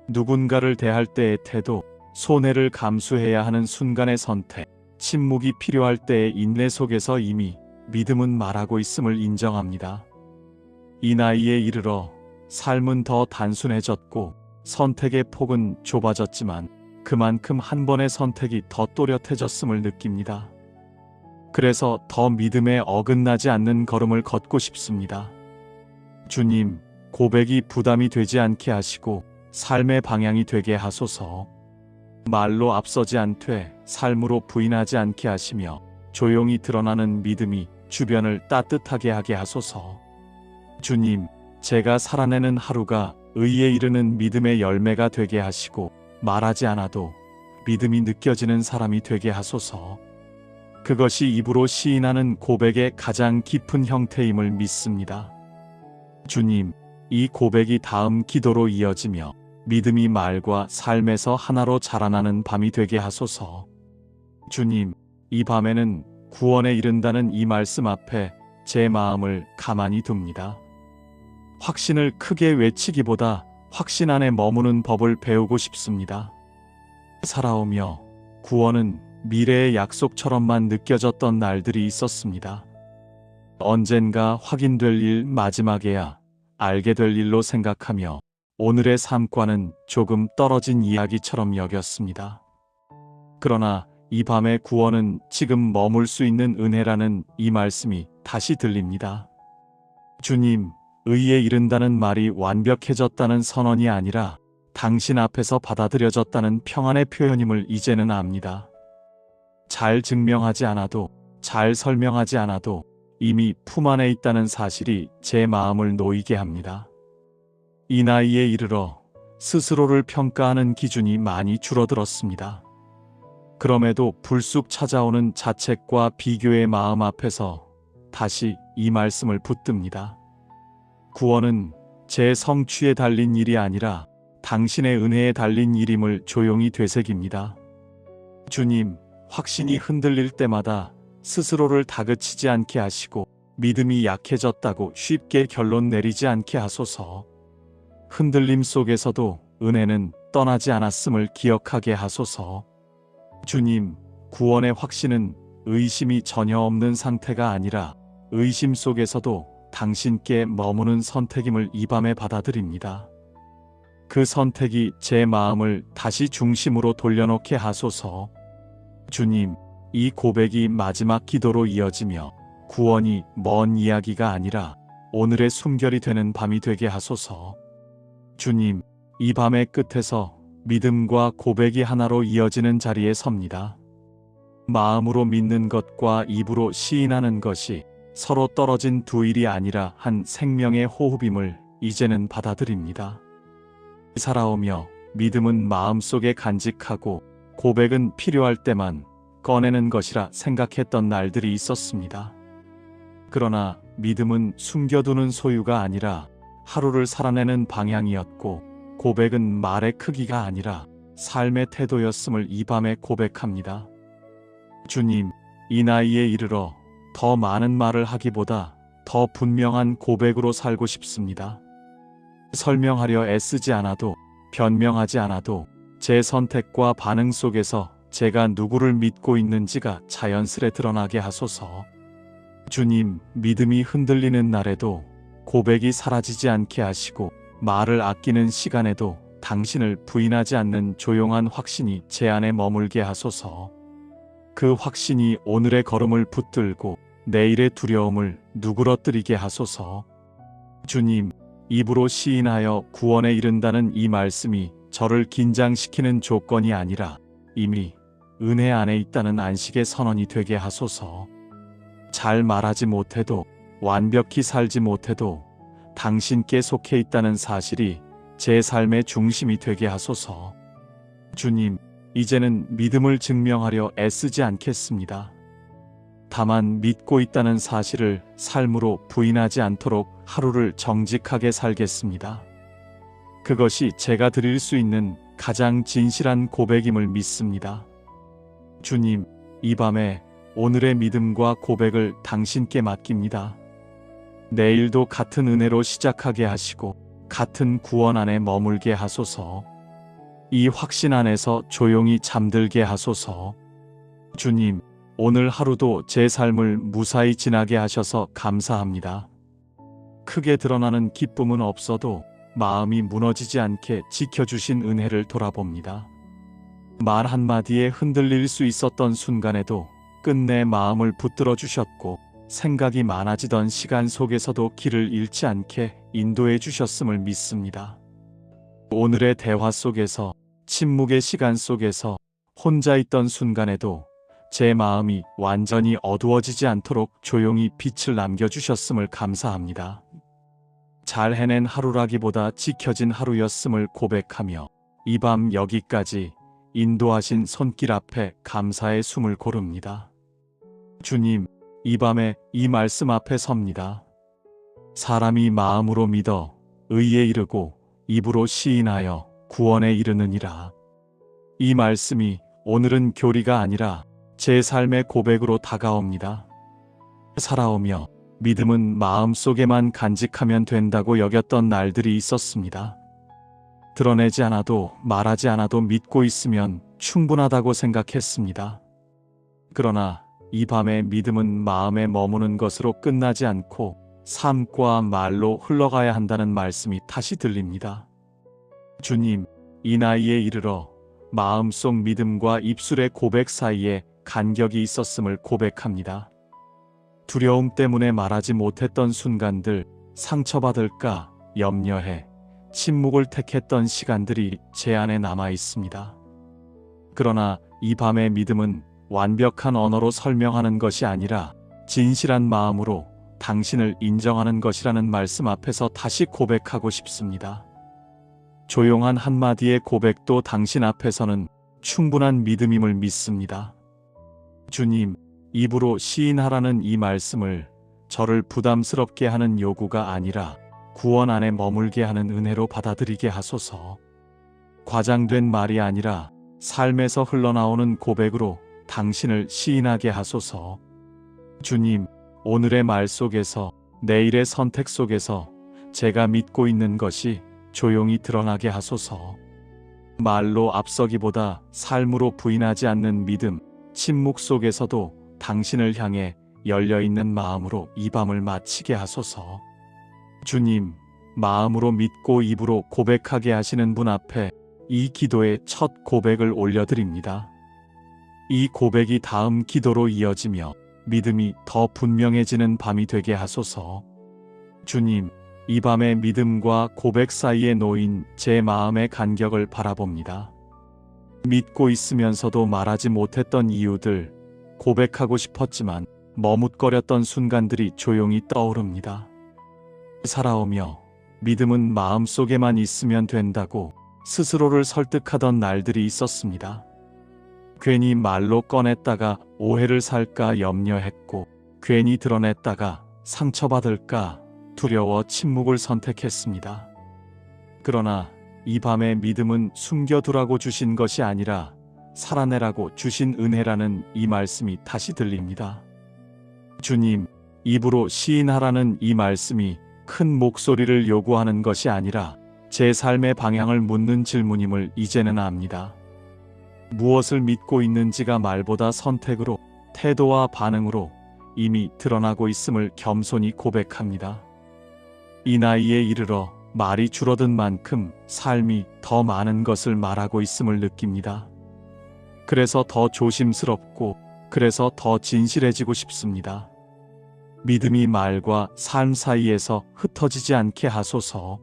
S1: 누군가를 대할 때의 태도, 손해를 감수해야 하는 순간의 선택, 침묵이 필요할 때의 인내 속에서 이미 믿음은 말하고 있음을 인정합니다. 이 나이에 이르러 삶은 더 단순해졌고 선택의 폭은 좁아졌지만 그만큼 한 번의 선택이 더 또렷해졌음을 느낍니다. 그래서 더 믿음에 어긋나지 않는 걸음을 걷고 싶습니다. 주님, 고백이 부담이 되지 않게 하시고 삶의 방향이 되게 하소서. 말로 앞서지 않되 삶으로 부인하지 않게 하시며 조용히 드러나는 믿음이 주변을 따뜻하게 하게 하소서. 주님, 제가 살아내는 하루가 의에 이르는 믿음의 열매가 되게 하시고 말하지 않아도 믿음이 느껴지는 사람이 되게 하소서. 그것이 입으로 시인하는 고백의 가장 깊은 형태임을 믿습니다. 주님, 이 고백이 다음 기도로 이어지며 믿음이 말과 삶에서 하나로 자라나는 밤이 되게 하소서. 주님, 이 밤에는 구원에 이른다는 이 말씀 앞에 제 마음을 가만히 둡니다. 확신을 크게 외치기보다 확신 안에 머무는 법을 배우고 싶습니다. 살아오며 구원은 미래의 약속처럼만 느껴졌던 날들이 있었습니다. 언젠가 확인될 일 마지막에야 알게 될 일로 생각하며 오늘의 삶과는 조금 떨어진 이야기처럼 여겼습니다. 그러나 이 밤의 구원은 지금 머물 수 있는 은혜라는 이 말씀이 다시 들립니다. 주님, 의에 이른다는 말이 완벽해졌다는 선언이 아니라 당신 앞에서 받아들여졌다는 평안의 표현임을 이제는 압니다. 잘 증명하지 않아도, 잘 설명하지 않아도 이미 품 안에 있다는 사실이 제 마음을 놓이게 합니다. 이 나이에 이르러 스스로를 평가하는 기준이 많이 줄어들었습니다. 그럼에도 불쑥 찾아오는 자책과 비교의 마음 앞에서 다시 이 말씀을 붙듭니다. 구원은 제 성취에 달린 일이 아니라 당신의 은혜에 달린 일임을 조용히 되새깁니다. 주님, 확신이 흔들릴 때마다 스스로를 다그치지 않게 하시고 믿음이 약해졌다고 쉽게 결론 내리지 않게 하소서. 흔들림 속에서도 은혜는 떠나지 않았음을 기억하게 하소서. 주님, 구원의 확신은 의심이 전혀 없는 상태가 아니라 의심 속에서도 당신께 머무는 선택임을 이 밤에 받아들입니다. 그 선택이 제 마음을 다시 중심으로 돌려놓게 하소서. 주님, 이 고백이 마지막 기도로 이어지며 구원이 먼 이야기가 아니라 오늘의 숨결이 되는 밤이 되게 하소서. 주님, 이 밤의 끝에서 믿음과 고백이 하나로 이어지는 자리에 섭니다. 마음으로 믿는 것과 입으로 시인하는 것이 서로 떨어진 두 일이 아니라 한 생명의 호흡임을 이제는 받아들입니다. 살아오며 믿음은 마음속에 간직하고 고백은 필요할 때만 꺼내는 것이라 생각했던 날들이 있었습니다. 그러나 믿음은 숨겨두는 소유가 아니라 하루를 살아내는 방향이었고, 고백은 말의 크기가 아니라 삶의 태도였음을 이 밤에 고백합니다. 주님, 이 나이에 이르러 더 많은 말을 하기보다 더 분명한 고백으로 살고 싶습니다. 설명하려 애쓰지 않아도, 변명하지 않아도 제 선택과 반응 속에서 제가 누구를 믿고 있는지가 자연스레 드러나게 하소서. 주님, 믿음이 흔들리는 날에도 고백이 사라지지 않게 하시고, 말을 아끼는 시간에도 당신을 부인하지 않는 조용한 확신이 제 안에 머물게 하소서. 그 확신이 오늘의 걸음을 붙들고 내일의 두려움을 누그러뜨리게 하소서. 주님, 입으로 시인하여 구원에 이른다는 이 말씀이 저를 긴장시키는 조건이 아니라 이미 은혜 안에 있다는 안식의 선언이 되게 하소서. 잘 말하지 못해도, 완벽히 살지 못해도 당신께 속해 있다는 사실이 제 삶의 중심이 되게 하소서. 주님, 이제는 믿음을 증명하려 애쓰지 않겠습니다. 다만 믿고 있다는 사실을 삶으로 부인하지 않도록 하루를 정직하게 살겠습니다. 그것이 제가 드릴 수 있는 가장 진실한 고백임을 믿습니다. 주님, 이 밤에 오늘의 믿음과 고백을 당신께 맡깁니다. 내일도 같은 은혜로 시작하게 하시고 같은 구원 안에 머물게 하소서. 이 확신 안에서 조용히 잠들게 하소서. 주님, 오늘 하루도 제 삶을 무사히 지나게 하셔서 감사합니다. 크게 드러나는 기쁨은 없어도 마음이 무너지지 않게 지켜주신 은혜를 돌아봅니다. 말 한마디에 흔들릴 수 있었던 순간에도 끝내 마음을 붙들어 주셨고, 생각이 많아지던 시간 속에서도 길을 잃지 않게 인도해 주셨음을 믿습니다. 오늘의 대화 속에서, 침묵의 시간 속에서, 혼자 있던 순간에도 제 마음이 완전히 어두워지지 않도록 조용히 빛을 남겨주셨음을 감사합니다. 잘 해낸 하루라기보다 지켜진 하루였음을 고백하며 이 밤 여기까지 인도하신 손길 앞에 감사의 숨을 고릅니다. 주님, 이 밤에 이 말씀 앞에 섭니다. 사람이 마음으로 믿어 의에 이르고 입으로 시인하여 구원에 이르느니라. 이 말씀이 오늘은 교리가 아니라 제 삶의 고백으로 다가옵니다. 살아오며 믿음은 마음속에만 간직하면 된다고 여겼던 날들이 있었습니다. 드러내지 않아도, 말하지 않아도 믿고 있으면 충분하다고 생각했습니다. 그러나 이 밤의 믿음은 마음에 머무는 것으로 끝나지 않고 삶과 말로 흘러가야 한다는 말씀이 다시 들립니다. 주님, 이 나이에 이르러 마음속 믿음과 입술의 고백 사이에 간격이 있었음을 고백합니다. 두려움 때문에 말하지 못했던 순간들, 상처받을까 염려해 침묵을 택했던 시간들이 제 안에 남아 있습니다. 그러나 이 밤의 믿음은 완벽한 언어로 설명하는 것이 아니라 진실한 마음으로 당신을 인정하는 것이라는 말씀 앞에서 다시 고백하고 싶습니다. 조용한 한마디의 고백도 당신 앞에서는 충분한 믿음임을 믿습니다. 주님, 입으로 시인하라는 이 말씀을 저를 부담스럽게 하는 요구가 아니라 구원 안에 머물게 하는 은혜로 받아들이게 하소서. 과장된 말이 아니라 삶에서 흘러나오는 고백으로 당신을 시인하게 하소서. 주님, 오늘의 말 속에서, 내일의 선택 속에서 제가 믿고 있는 것이 조용히 드러나게 하소서. 말로 앞서기보다 삶으로 부인하지 않는 믿음, 침묵 속에서도 당신을 향해 열려있는 마음으로 이 밤을 마치게 하소서. 주님, 마음으로 믿고 입으로 고백하게 하시는 분 앞에 이 기도의 첫 고백을 올려드립니다. 이 고백이 다음 기도로 이어지며 믿음이 더 분명해지는 밤이 되게 하소서. 주님, 이 밤에 믿음과 고백 사이에 놓인 제 마음의 간격을 바라봅니다. 믿고 있으면서도 말하지 못했던 이유들, 고백하고 싶었지만 머뭇거렸던 순간들이 조용히 떠오릅니다. 살아오며 믿음은 마음속에만 있으면 된다고 스스로를 설득하던 날들이 있었습니다. 괜히 말로 꺼냈다가 오해를 살까 염려했고, 괜히 드러냈다가 상처받을까 두려워 침묵을 선택했습니다. 그러나 이 밤의 믿음은 숨겨두라고 주신 것이 아니라 살아내라고 주신 은혜라는 이 말씀이 다시 들립니다. 주님, 입으로 시인하라는 이 말씀이 큰 목소리를 요구하는 것이 아니라 제 삶의 방향을 묻는 질문임을 이제는 압니다. 무엇을 믿고 있는지가 말보다 선택으로, 태도와 반응으로 이미 드러나고 있음을 겸손히 고백합니다. 이 나이에 이르러 말이 줄어든 만큼 삶이 더 많은 것을 말하고 있음을 느낍니다. 그래서 더 조심스럽고, 그래서 더 진실해지고 싶습니다. 믿음이 말과 삶 사이에서 흩어지지 않게 하소서.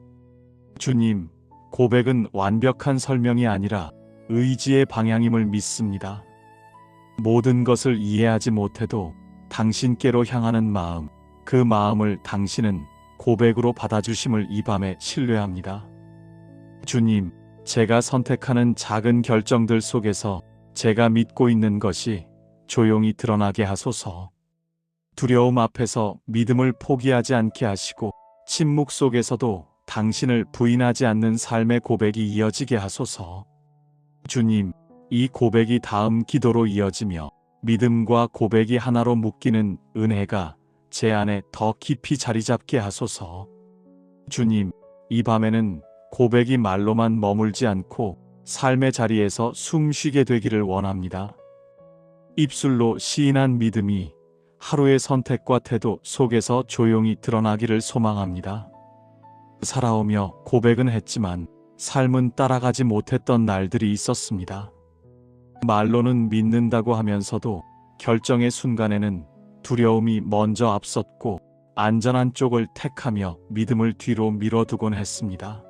S1: 주님, 고백은 완벽한 설명이 아니라 의지의 방향임을 믿습니다. 모든 것을 이해하지 못해도 당신께로 향하는 마음, 그 마음을 당신은 고백으로 받아주심을 이 밤에 신뢰합니다. 주님, 제가 선택하는 작은 결정들 속에서 제가 믿고 있는 것이 조용히 드러나게 하소서. 두려움 앞에서 믿음을 포기하지 않게 하시고, 침묵 속에서도 당신을 부인하지 않는 삶의 고백이 이어지게 하소서. 주님, 이 고백이 다음 기도로 이어지며 믿음과 고백이 하나로 묶이는 은혜가 제 안에 더 깊이 자리 잡게 하소서. 주님, 이 밤에는 고백이 말로만 머물지 않고 삶의 자리에서 숨 쉬게 되기를 원합니다. 입술로 시인한 믿음이 하루의 선택과 태도 속에서 조용히 드러나기를 소망합니다. 살아오며 고백은 했지만 삶은 따라가지 못했던 날들이 있었습니다. 말로는 믿는다고 하면서도 결정의 순간에는 두려움이 먼저 앞섰고, 안전한 쪽을 택하며 믿음을 뒤로 밀어두곤 했습니다.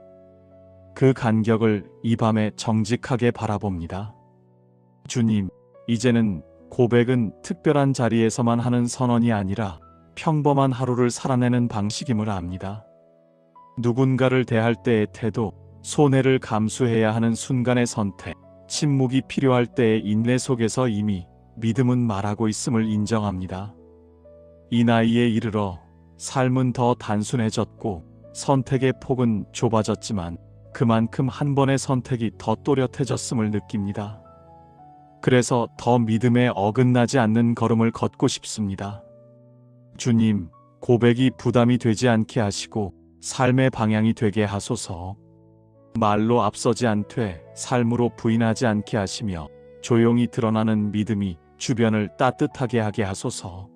S1: 그 간격을 이 밤에 정직하게 바라봅니다. 주님, 이제는 고백은 특별한 자리에서만 하는 선언이 아니라 평범한 하루를 살아내는 방식임을 압니다. 누군가를 대할 때의 태도, 손해를 감수해야 하는 순간의 선택, 침묵이 필요할 때의 인내 속에서 이미 믿음은 말하고 있음을 인정합니다. 이 나이에 이르러 삶은 더 단순해졌고 선택의 폭은 좁아졌지만 그만큼 한 번의 선택이 더 또렷해졌음을 느낍니다. 그래서 더 믿음에 어긋나지 않는 걸음을 걷고 싶습니다. 주님, 고백이 부담이 되지 않게 하시고 삶의 방향이 되게 하소서. 말로 앞서지 않되 삶으로 부인하지 않게 하시며 조용히 드러나는 믿음이 주변을 따뜻하게 하게 하소서.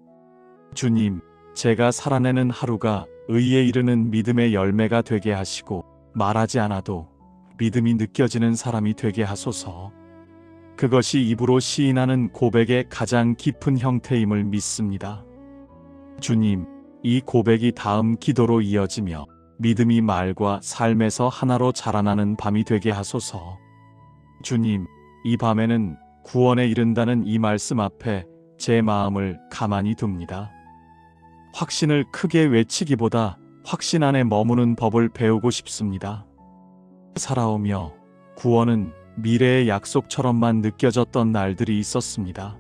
S1: 주님, 제가 살아내는 하루가 의에 이르는 믿음의 열매가 되게 하시고 말하지 않아도 믿음이 느껴지는 사람이 되게 하소서. 그것이 입으로 시인하는 고백의 가장 깊은 형태임을 믿습니다. 주님, 이 고백이 다음 기도로 이어지며 믿음이 말과 삶에서 하나로 자라나는 밤이 되게 하소서. 주님, 이 밤에는 구원에 이른다는 이 말씀 앞에 제 마음을 가만히 둡니다. 확신을 크게 외치기보다 확신 안에 머무는 법을 배우고 싶습니다. 살아오며 구원은 미래의 약속처럼만 느껴졌던 날들이 있었습니다.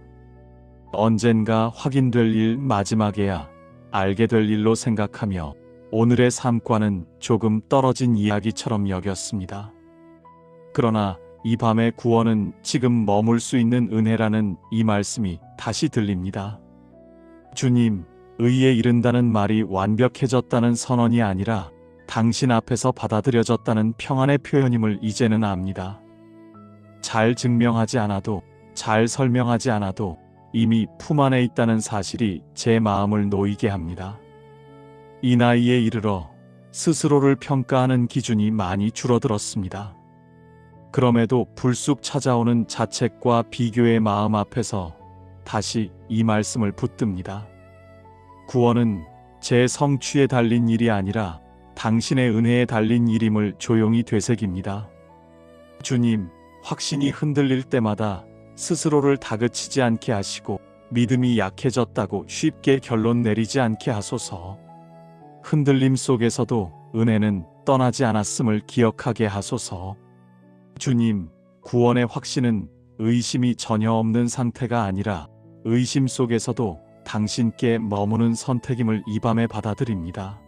S1: 언젠가 확인될 일 마지막에야 알게 될 일로 생각하며 오늘의 삶과는 조금 떨어진 이야기처럼 여겼습니다. 그러나 이 밤의 구원은 지금 머물 수 있는 은혜라는 이 말씀이 다시 들립니다. 주님, 의에 이른다는 말이 완벽해졌다는 선언이 아니라 당신 앞에서 받아들여졌다는 평안의 표현임을 이제는 압니다. 잘 증명하지 않아도, 잘 설명하지 않아도 이미 품 안에 있다는 사실이 제 마음을 놓이게 합니다. 이 나이에 이르러 스스로를 평가하는 기준이 많이 줄어들었습니다. 그럼에도 불쑥 찾아오는 자책과 비교의 마음 앞에서 다시 이 말씀을 붙듭니다. 구원은 제 성취에 달린 일이 아니라 당신의 은혜에 달린 일임을 조용히 되새깁니다. 주님, 확신이 흔들릴 때마다 스스로를 다그치지 않게 하시고 믿음이 약해졌다고 쉽게 결론 내리지 않게 하소서. 흔들림 속에서도 은혜는 떠나지 않았음을 기억하게 하소서. 주님, 구원의 확신은 의심이 전혀 없는 상태가 아니라 의심 속에서도 당신께 머무는 선택임을 이 밤에 받아들입니다.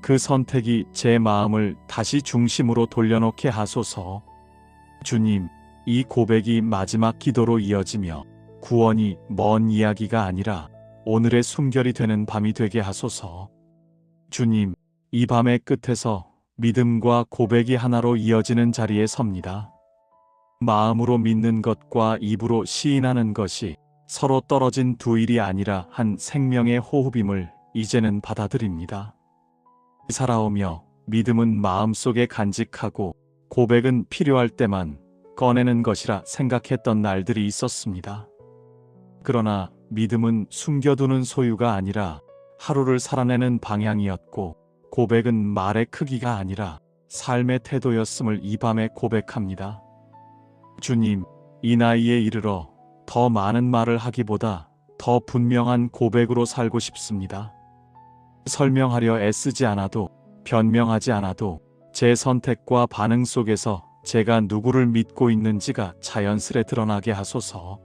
S1: 그 선택이 제 마음을 다시 중심으로 돌려놓게 하소서. 주님, 이 고백이 마지막 기도로 이어지며 구원이 먼 이야기가 아니라 오늘의 숨결이 되는 밤이 되게 하소서. 주님, 이 밤의 끝에서 믿음과 고백이 하나로 이어지는 자리에 섭니다. 마음으로 믿는 것과 입으로 시인하는 것이 서로 떨어진 두 일이 아니라 한 생명의 호흡임을 이제는 받아들입니다. 살아오며 믿음은 마음속에 간직하고 고백은 필요할 때만 꺼내는 것이라 생각했던 날들이 있었습니다. 그러나 믿음은 숨겨두는 소유가 아니라 하루를 살아내는 방향이었고, 고백은 말의 크기가 아니라 삶의 태도였음을 이 밤에 고백합니다. 주님, 이 나이에 이르러 더 많은 말을 하기보다 더 분명한 고백으로 살고 싶습니다. 설명하려 애쓰지 않아도, 변명하지 않아도 제 선택과 반응 속에서 제가 누구를 믿고 있는지가 자연스레 드러나게 하소서.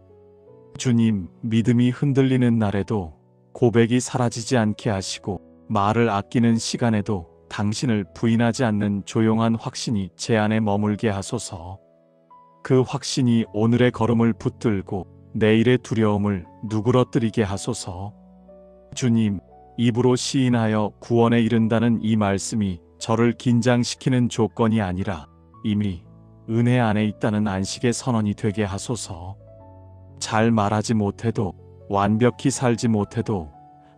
S1: 주님, 믿음이 흔들리는 날에도 고백이 사라지지 않게 하시고, 말을 아끼는 시간에도 당신을 부인하지 않는 조용한 확신이 제 안에 머물게 하소서. 그 확신이 오늘의 걸음을 붙들고 내일의 두려움을 누그러뜨리게 하소서. 주님, 입으로 시인하여 구원에 이른다는 이 말씀이 저를 긴장시키는 조건이 아니라 이미 은혜 안에 있다는 안식의 선언이 되게 하소서. 잘 말하지 못해도, 완벽히 살지 못해도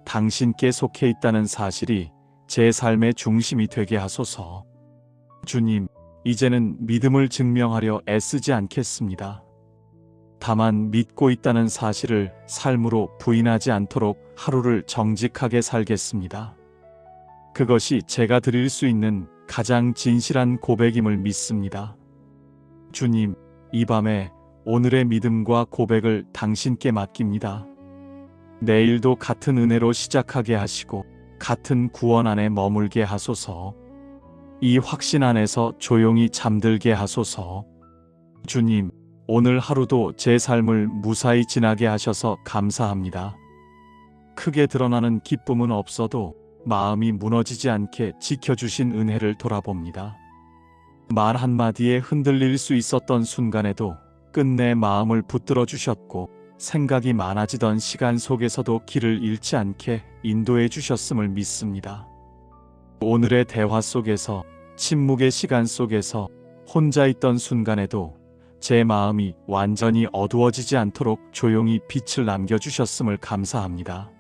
S1: 당신께 속해 있다는 사실이 제 삶의 중심이 되게 하소서. 주님, 이제는 믿음을 증명하려 애쓰지 않겠습니다. 다만 믿고 있다는 사실을 삶으로 부인하지 않도록 하루를 정직하게 살겠습니다. 그것이 제가 드릴 수 있는 가장 진실한 고백임을 믿습니다. 주님, 이 밤에 오늘의 믿음과 고백을 당신께 맡깁니다. 내일도 같은 은혜로 시작하게 하시고 같은 구원 안에 머물게 하소서. 이 확신 안에서 조용히 잠들게 하소서. 주님, 오늘 하루도 제 삶을 무사히 지나게 하셔서 감사합니다. 크게 드러나는 기쁨은 없어도 마음이 무너지지 않게 지켜주신 은혜를 돌아봅니다. 말 한마디에 흔들릴 수 있었던 순간에도 끝내 마음을 붙들어 주셨고, 생각이 많아지던 시간 속에서도 길을 잃지 않게 인도해 주셨음을 믿습니다. 오늘의 대화 속에서, 침묵의 시간 속에서 혼자 있던 순간에도 제 마음이 완전히 어두워지지 않도록 조용히 빛을 남겨주셨음을 감사합니다.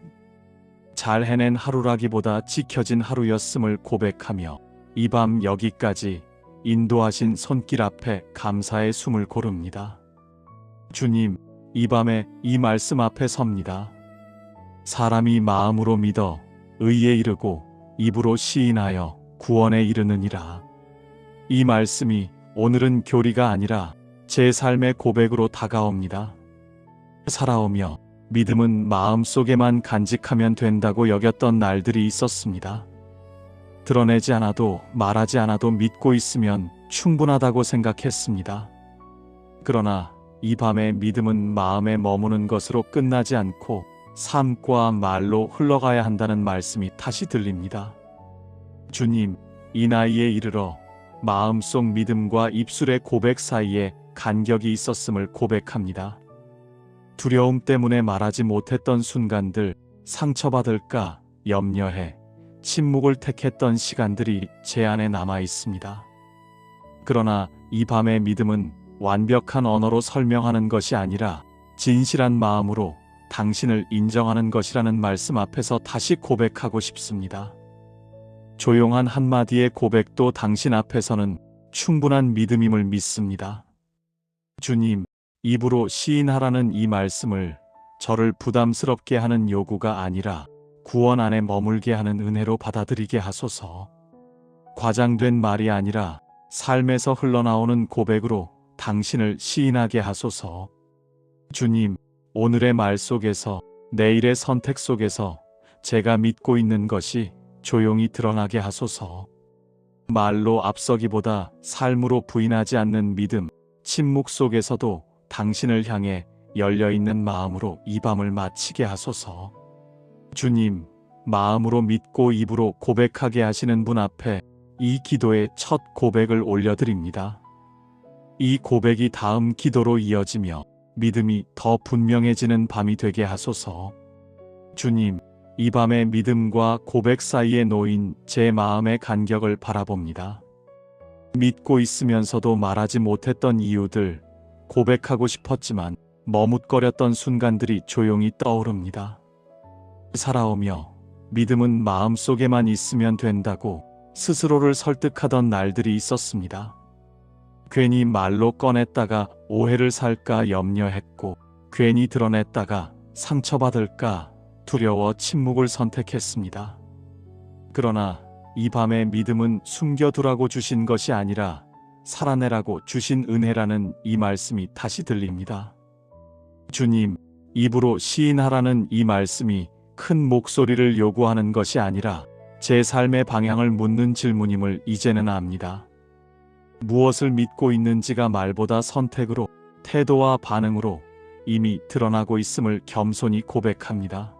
S1: 잘 해낸 하루라기보다 지켜진 하루였음을 고백하며 이 밤 여기까지 인도하신 손길 앞에 감사의 숨을 고릅니다. 주님, 이 밤에 이 말씀 앞에 섭니다. 사람이 마음으로 믿어 의에 이르고 입으로 시인하여 구원에 이르느니라. 이 말씀이 오늘은 교리가 아니라 제 삶의 고백으로 다가옵니다. 살아오며 믿음은 마음속에만 간직하면 된다고 여겼던 날들이 있었습니다. 드러내지 않아도, 말하지 않아도 믿고 있으면 충분하다고 생각했습니다. 그러나 이 밤의 믿음은 마음에 머무는 것으로 끝나지 않고 삶과 말로 흘러가야 한다는 말씀이 다시 들립니다. 주님, 이 나이에 이르러 마음속 믿음과 입술의 고백 사이에 간격이 있었음을 고백합니다. 두려움 때문에 말하지 못했던 순간들, 상처받을까 염려해 침묵을 택했던 시간들이 제 안에 남아 있습니다. 그러나 이 밤의 믿음은 완벽한 언어로 설명하는 것이 아니라 진실한 마음으로 당신을 인정하는 것이라는 말씀 앞에서 다시 고백하고 싶습니다. 조용한 한마디의 고백도 당신 앞에서는 충분한 믿음임을 믿습니다. 주님, 입으로 시인하라는 이 말씀을 저를 부담스럽게 하는 요구가 아니라 구원 안에 머물게 하는 은혜로 받아들이게 하소서. 과장된 말이 아니라 삶에서 흘러나오는 고백으로 당신을 시인하게 하소서. 주님, 오늘의 말 속에서, 내일의 선택 속에서 제가 믿고 있는 것이 조용히 드러나게 하소서. 말로 앞서기보다 삶으로 부인하지 않는 믿음, 침묵 속에서도 당신을 향해 열려있는 마음으로 이 밤을 마치게 하소서. 주님, 마음으로 믿고 입으로 고백하게 하시는 분 앞에 이 기도의 첫 고백을 올려드립니다. 이 고백이 다음 기도로 이어지며 믿음이 더 분명해지는 밤이 되게 하소서. 주님, 이 밤의 믿음과 고백 사이에 놓인 제 마음의 간격을 바라봅니다. 믿고 있으면서도 말하지 못했던 이유들, 고백하고 싶었지만 머뭇거렸던 순간들이 조용히 떠오릅니다. 살아오며 믿음은 마음속에만 있으면 된다고 스스로를 설득하던 날들이 있었습니다. 괜히 말로 꺼냈다가 오해를 살까 염려했고, 괜히 드러냈다가 상처받을까 두려워 침묵을 선택했습니다. 그러나 이 밤의 믿음은 숨겨두라고 주신 것이 아니라 살아내라고 주신 은혜라는 이 말씀이 다시 들립니다. 주님, 입으로 시인하라는 이 말씀이 큰 목소리를 요구하는 것이 아니라 제 삶의 방향을 묻는 질문임을 이제는 압니다. 무엇을 믿고 있는지가 말보다 선택으로, 태도와 반응으로 이미 드러나고 있음을 겸손히 고백합니다.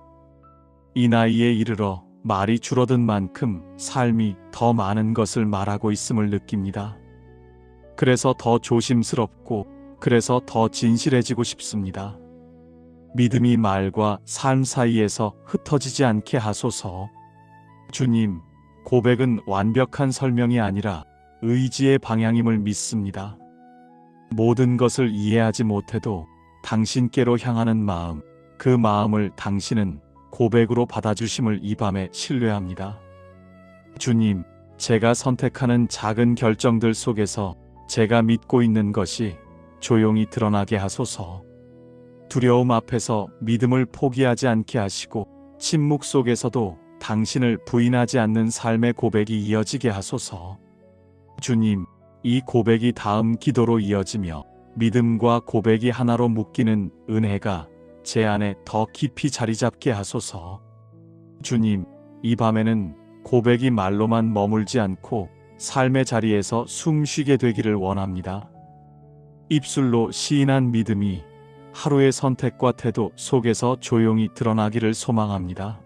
S1: 이 나이에 이르러 말이 줄어든 만큼 삶이 더 많은 것을 말하고 있음을 느낍니다. 그래서 더 조심스럽고, 그래서 더 진실해지고 싶습니다. 믿음이 말과 삶 사이에서 흩어지지 않게 하소서. 주님, 고백은 완벽한 설명이 아니라 의지의 방향임을 믿습니다. 모든 것을 이해하지 못해도 당신께로 향하는 마음, 그 마음을 당신은 고백으로 받아주심을 이 밤에 신뢰합니다. 주님, 제가 선택하는 작은 결정들 속에서 제가 믿고 있는 것이 조용히 드러나게 하소서. 두려움 앞에서 믿음을 포기하지 않게 하시고, 침묵 속에서도 당신을 부인하지 않는 삶의 고백이 이어지게 하소서. 주님, 이 고백이 다음 기도로 이어지며 믿음과 고백이 하나로 묶이는 은혜가 제 안에 더 깊이 자리 잡게 하소서. 주님, 이 밤에는 고백이 말로만 머물지 않고 삶의 자리에서 숨 쉬게 되기를 원합니다. 입술로 시인한 믿음이 하루의 선택과 태도 속에서 조용히 드러나기를 소망합니다.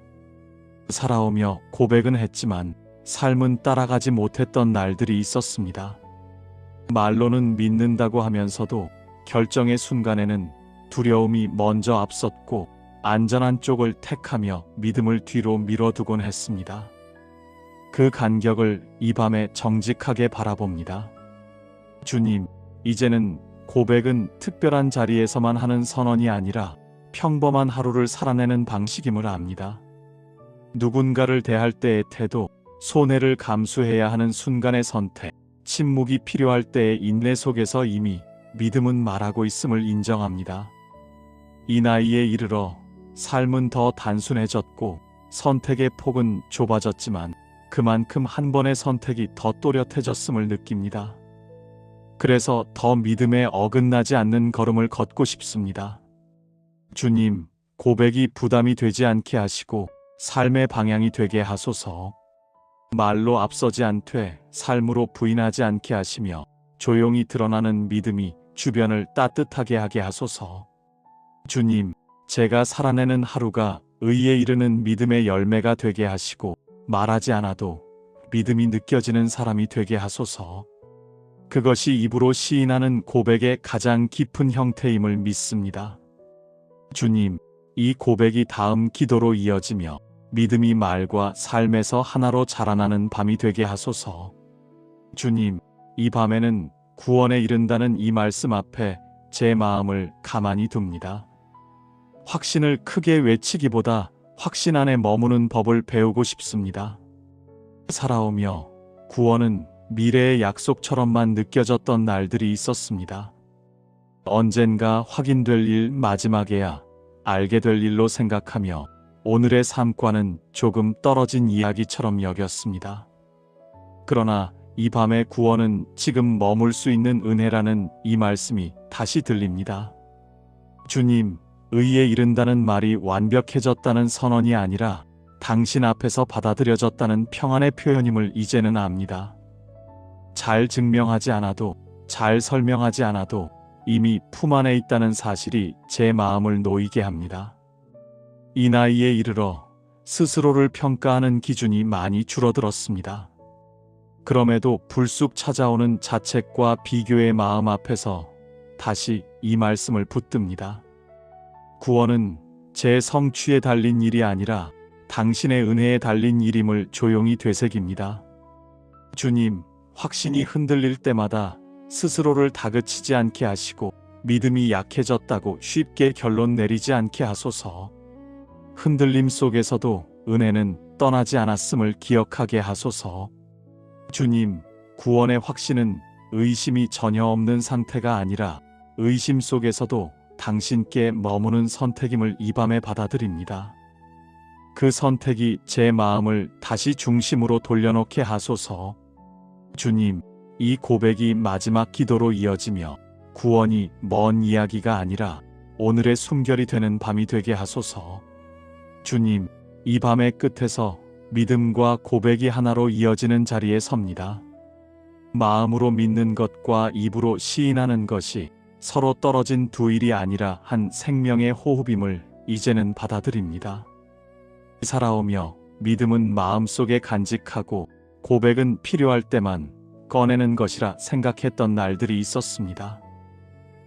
S1: 살아오며 고백은 했지만 삶은 따라가지 못했던 날들이 있었습니다. 말로는 믿는다고 하면서도 결정의 순간에는 두려움이 먼저 앞섰고, 안전한 쪽을 택하며 믿음을 뒤로 밀어두곤 했습니다. 그 간격을 이 밤에 정직하게 바라봅니다. 주님, 이제는 고백은 특별한 자리에서만 하는 선언이 아니라 평범한 하루를 살아내는 방식임을 압니다. 누군가를 대할 때의 태도, 손해를 감수해야 하는 순간의 선택, 침묵이 필요할 때의 인내 속에서 이미 믿음은 말하고 있음을 인정합니다. 이 나이에 이르러 삶은 더 단순해졌고 선택의 폭은 좁아졌지만 그만큼 한 번의 선택이 더 또렷해졌음을 느낍니다. 그래서 더 믿음에 어긋나지 않는 걸음을 걷고 싶습니다. 주님, 고백이 부담이 되지 않게 하시고 삶의 방향이 되게 하소서. 말로 앞서지 않되 삶으로 부인하지 않게 하시며 조용히 드러나는 믿음이 주변을 따뜻하게 하게 하소서. 주님, 제가 살아내는 하루가 의에 이르는 믿음의 열매가 되게 하시고 말하지 않아도 믿음이 느껴지는 사람이 되게 하소서. 그것이 입으로 시인하는 고백의 가장 깊은 형태임을 믿습니다. 주님, 이 고백이 다음 기도로 이어지며 믿음이 말과 삶에서 하나로 자라나는 밤이 되게 하소서. 주님, 이 밤에는 구원에 이른다는 이 말씀 앞에 제 마음을 가만히 둡니다. 확신을 크게 외치기보다 확신 안에 머무는 법을 배우고 싶습니다. 살아오며 구원은 미래의 약속처럼만 느껴졌던 날들이 있었습니다. 언젠가 확인될 일, 마지막에야 알게 될 일로 생각하며 오늘의 삶과는 조금 떨어진 이야기처럼 여겼습니다. 그러나 이 밤의 구원은 지금 머물 수 있는 은혜라는 이 말씀이 다시 들립니다. 주님, 의에 이른다는 말이 완벽해졌다는 선언이 아니라 당신 앞에서 받아들여졌다는 평안의 표현임을 이제는 압니다. 잘 증명하지 않아도, 잘 설명하지 않아도 이미 품 안에 있다는 사실이 제 마음을 놓이게 합니다. 이 나이에 이르러 스스로를 평가하는 기준이 많이 줄어들었습니다. 그럼에도 불쑥 찾아오는 자책과 비교의 마음 앞에서 다시 이 말씀을 붙듭니다. 구원은 제 성취에 달린 일이 아니라 당신의 은혜에 달린 일임을 조용히 되새깁니다. 주님, 확신이 흔들릴 때마다 스스로를 다그치지 않게 하시고 믿음이 약해졌다고 쉽게 결론 내리지 않게 하소서. 흔들림 속에서도 은혜는 떠나지 않았음을 기억하게 하소서. 주님, 구원의 확신은 의심이 전혀 없는 상태가 아니라 의심 속에서도 당신께 머무는 선택임을 이 밤에 받아들입니다. 그 선택이 제 마음을 다시 중심으로 돌려놓게 하소서. 주님, 이 고백이 마지막 기도로 이어지며 구원이 먼 이야기가 아니라 오늘의 숨결이 되는 밤이 되게 하소서. 주님, 이 밤의 끝에서 믿음과 고백이 하나로 이어지는 자리에 섭니다. 마음으로 믿는 것과 입으로 시인하는 것이 서로 떨어진 두 일이 아니라 한 생명의 호흡임을 이제는 받아들입니다. 살아오며 믿음은 마음속에 간직하고 고백은 필요할 때만 꺼내는 것이라 생각했던 날들이 있었습니다.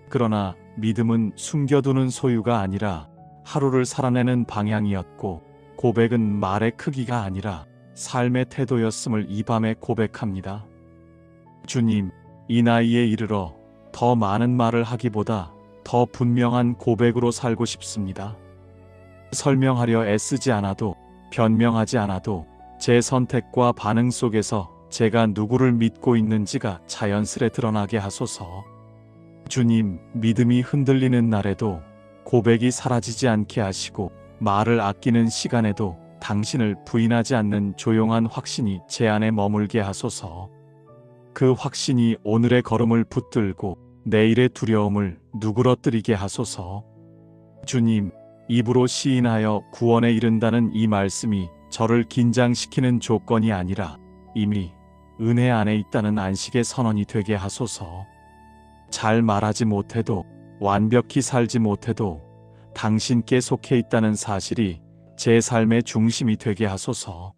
S1: 그러나 믿음은 숨겨두는 소유가 아니라 하루를 살아내는 방향이었고 고백은 말의 크기가 아니라 삶의 태도였음을 이 밤에 고백합니다. 주님, 이 나이에 이르러 더 많은 말을 하기보다 더 분명한 고백으로 살고 싶습니다. 설명하려 애쓰지 않아도, 변명하지 않아도 제 선택과 반응 속에서 제가 누구를 믿고 있는지가 자연스레 드러나게 하소서. 주님, 믿음이 흔들리는 날에도 고백이 사라지지 않게 하시고 말을 아끼는 시간에도 당신을 부인하지 않는 조용한 확신이 제 안에 머물게 하소서. 그 확신이 오늘의 걸음을 붙들고 내일의 두려움을 누그러뜨리게 하소서. 주님, 입으로 시인하여 구원에 이른다는 이 말씀이 저를 긴장시키는 조건이 아니라 이미 은혜 안에 있다는 안식의 선언이 되게 하소서. 잘 말하지 못해도, 완벽히 살지 못해도 당신께 속해 있다는 사실이 제 삶의 중심이 되게 하소서.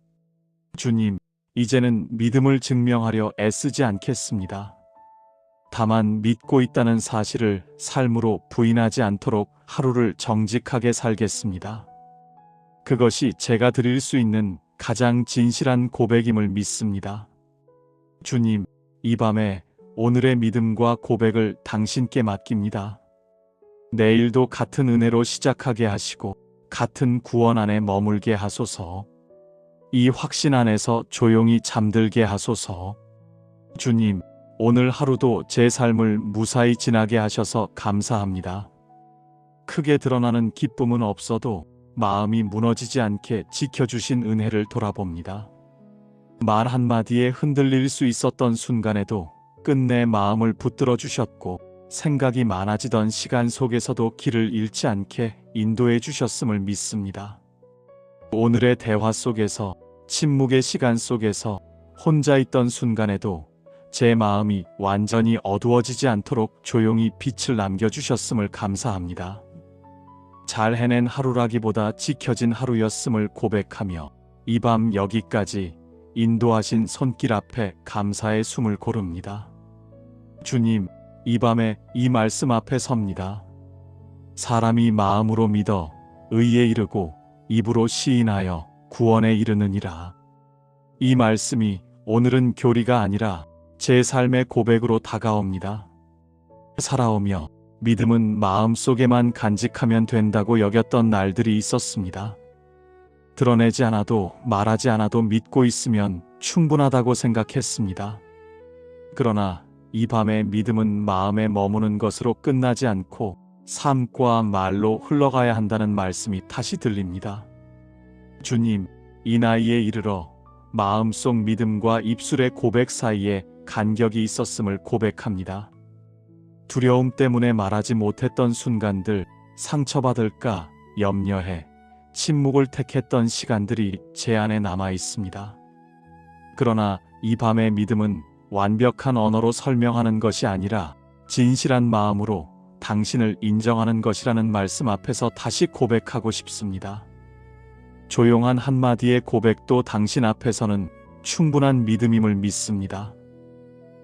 S1: 주님, 이제는 믿음을 증명하려 애쓰지 않겠습니다. 다만 믿고 있다는 사실을 삶으로 부인하지 않도록 하루를 정직하게 살겠습니다. 그것이 제가 드릴 수 있는 가장 진실한 고백임을 믿습니다. 주님, 이 밤에 오늘의 믿음과 고백을 당신께 맡깁니다. 내일도 같은 은혜로 시작하게 하시고 같은 구원 안에 머물게 하소서. 이 확신 안에서 조용히 잠들게 하소서. 주님, 오늘 하루도 제 삶을 무사히 지나게 하셔서 감사합니다. 크게 드러나는 기쁨은 없어도 마음이 무너지지 않게 지켜주신 은혜를 돌아봅니다. 말 한마디에 흔들릴 수 있었던 순간에도 끝내 마음을 붙들어 주셨고 생각이 많아지던 시간 속에서도 길을 잃지 않게 인도해 주셨음을 믿습니다. 오늘의 대화 속에서, 침묵의 시간 속에서 혼자 있던 순간에도 제 마음이 완전히 어두워지지 않도록 조용히 빛을 남겨주셨음을 감사합니다. 잘 해낸 하루라기보다 지켜진 하루였음을 고백하며 이 밤 여기까지 인도하신 손길 앞에 감사의 숨을 고릅니다. 주님, 이 밤에 이 말씀 앞에 섭니다. 사람이 마음으로 믿어 의에 이르고 입으로 시인하여 구원에 이르느니라. 이 말씀이 오늘은 교리가 아니라 제 삶의 고백으로 다가옵니다. 살아오며 믿음은 마음속에만 간직하면 된다고 여겼던 날들이 있었습니다. 드러내지 않아도 말하지 않아도 믿고 있으면 충분하다고 생각했습니다. 그러나 이 밤의 믿음은 마음에 머무는 것으로 끝나지 않고 삶과 말로 흘러가야 한다는 말씀이 다시 들립니다. 주님, 이 나이에 이르러 마음속 믿음과 입술의 고백 사이에 간격이 있었음을 고백합니다. 두려움 때문에 말하지 못했던 순간들, 상처받을까 염려해 침묵을 택했던 시간들이 제 안에 남아 있습니다. 그러나 이 밤의 믿음은 완벽한 언어로 설명하는 것이 아니라 진실한 마음으로 당신을 인정하는 것이라는 말씀 앞에서 다시 고백하고 싶습니다. 조용한 한마디의 고백도 당신 앞에서는 충분한 믿음임을 믿습니다.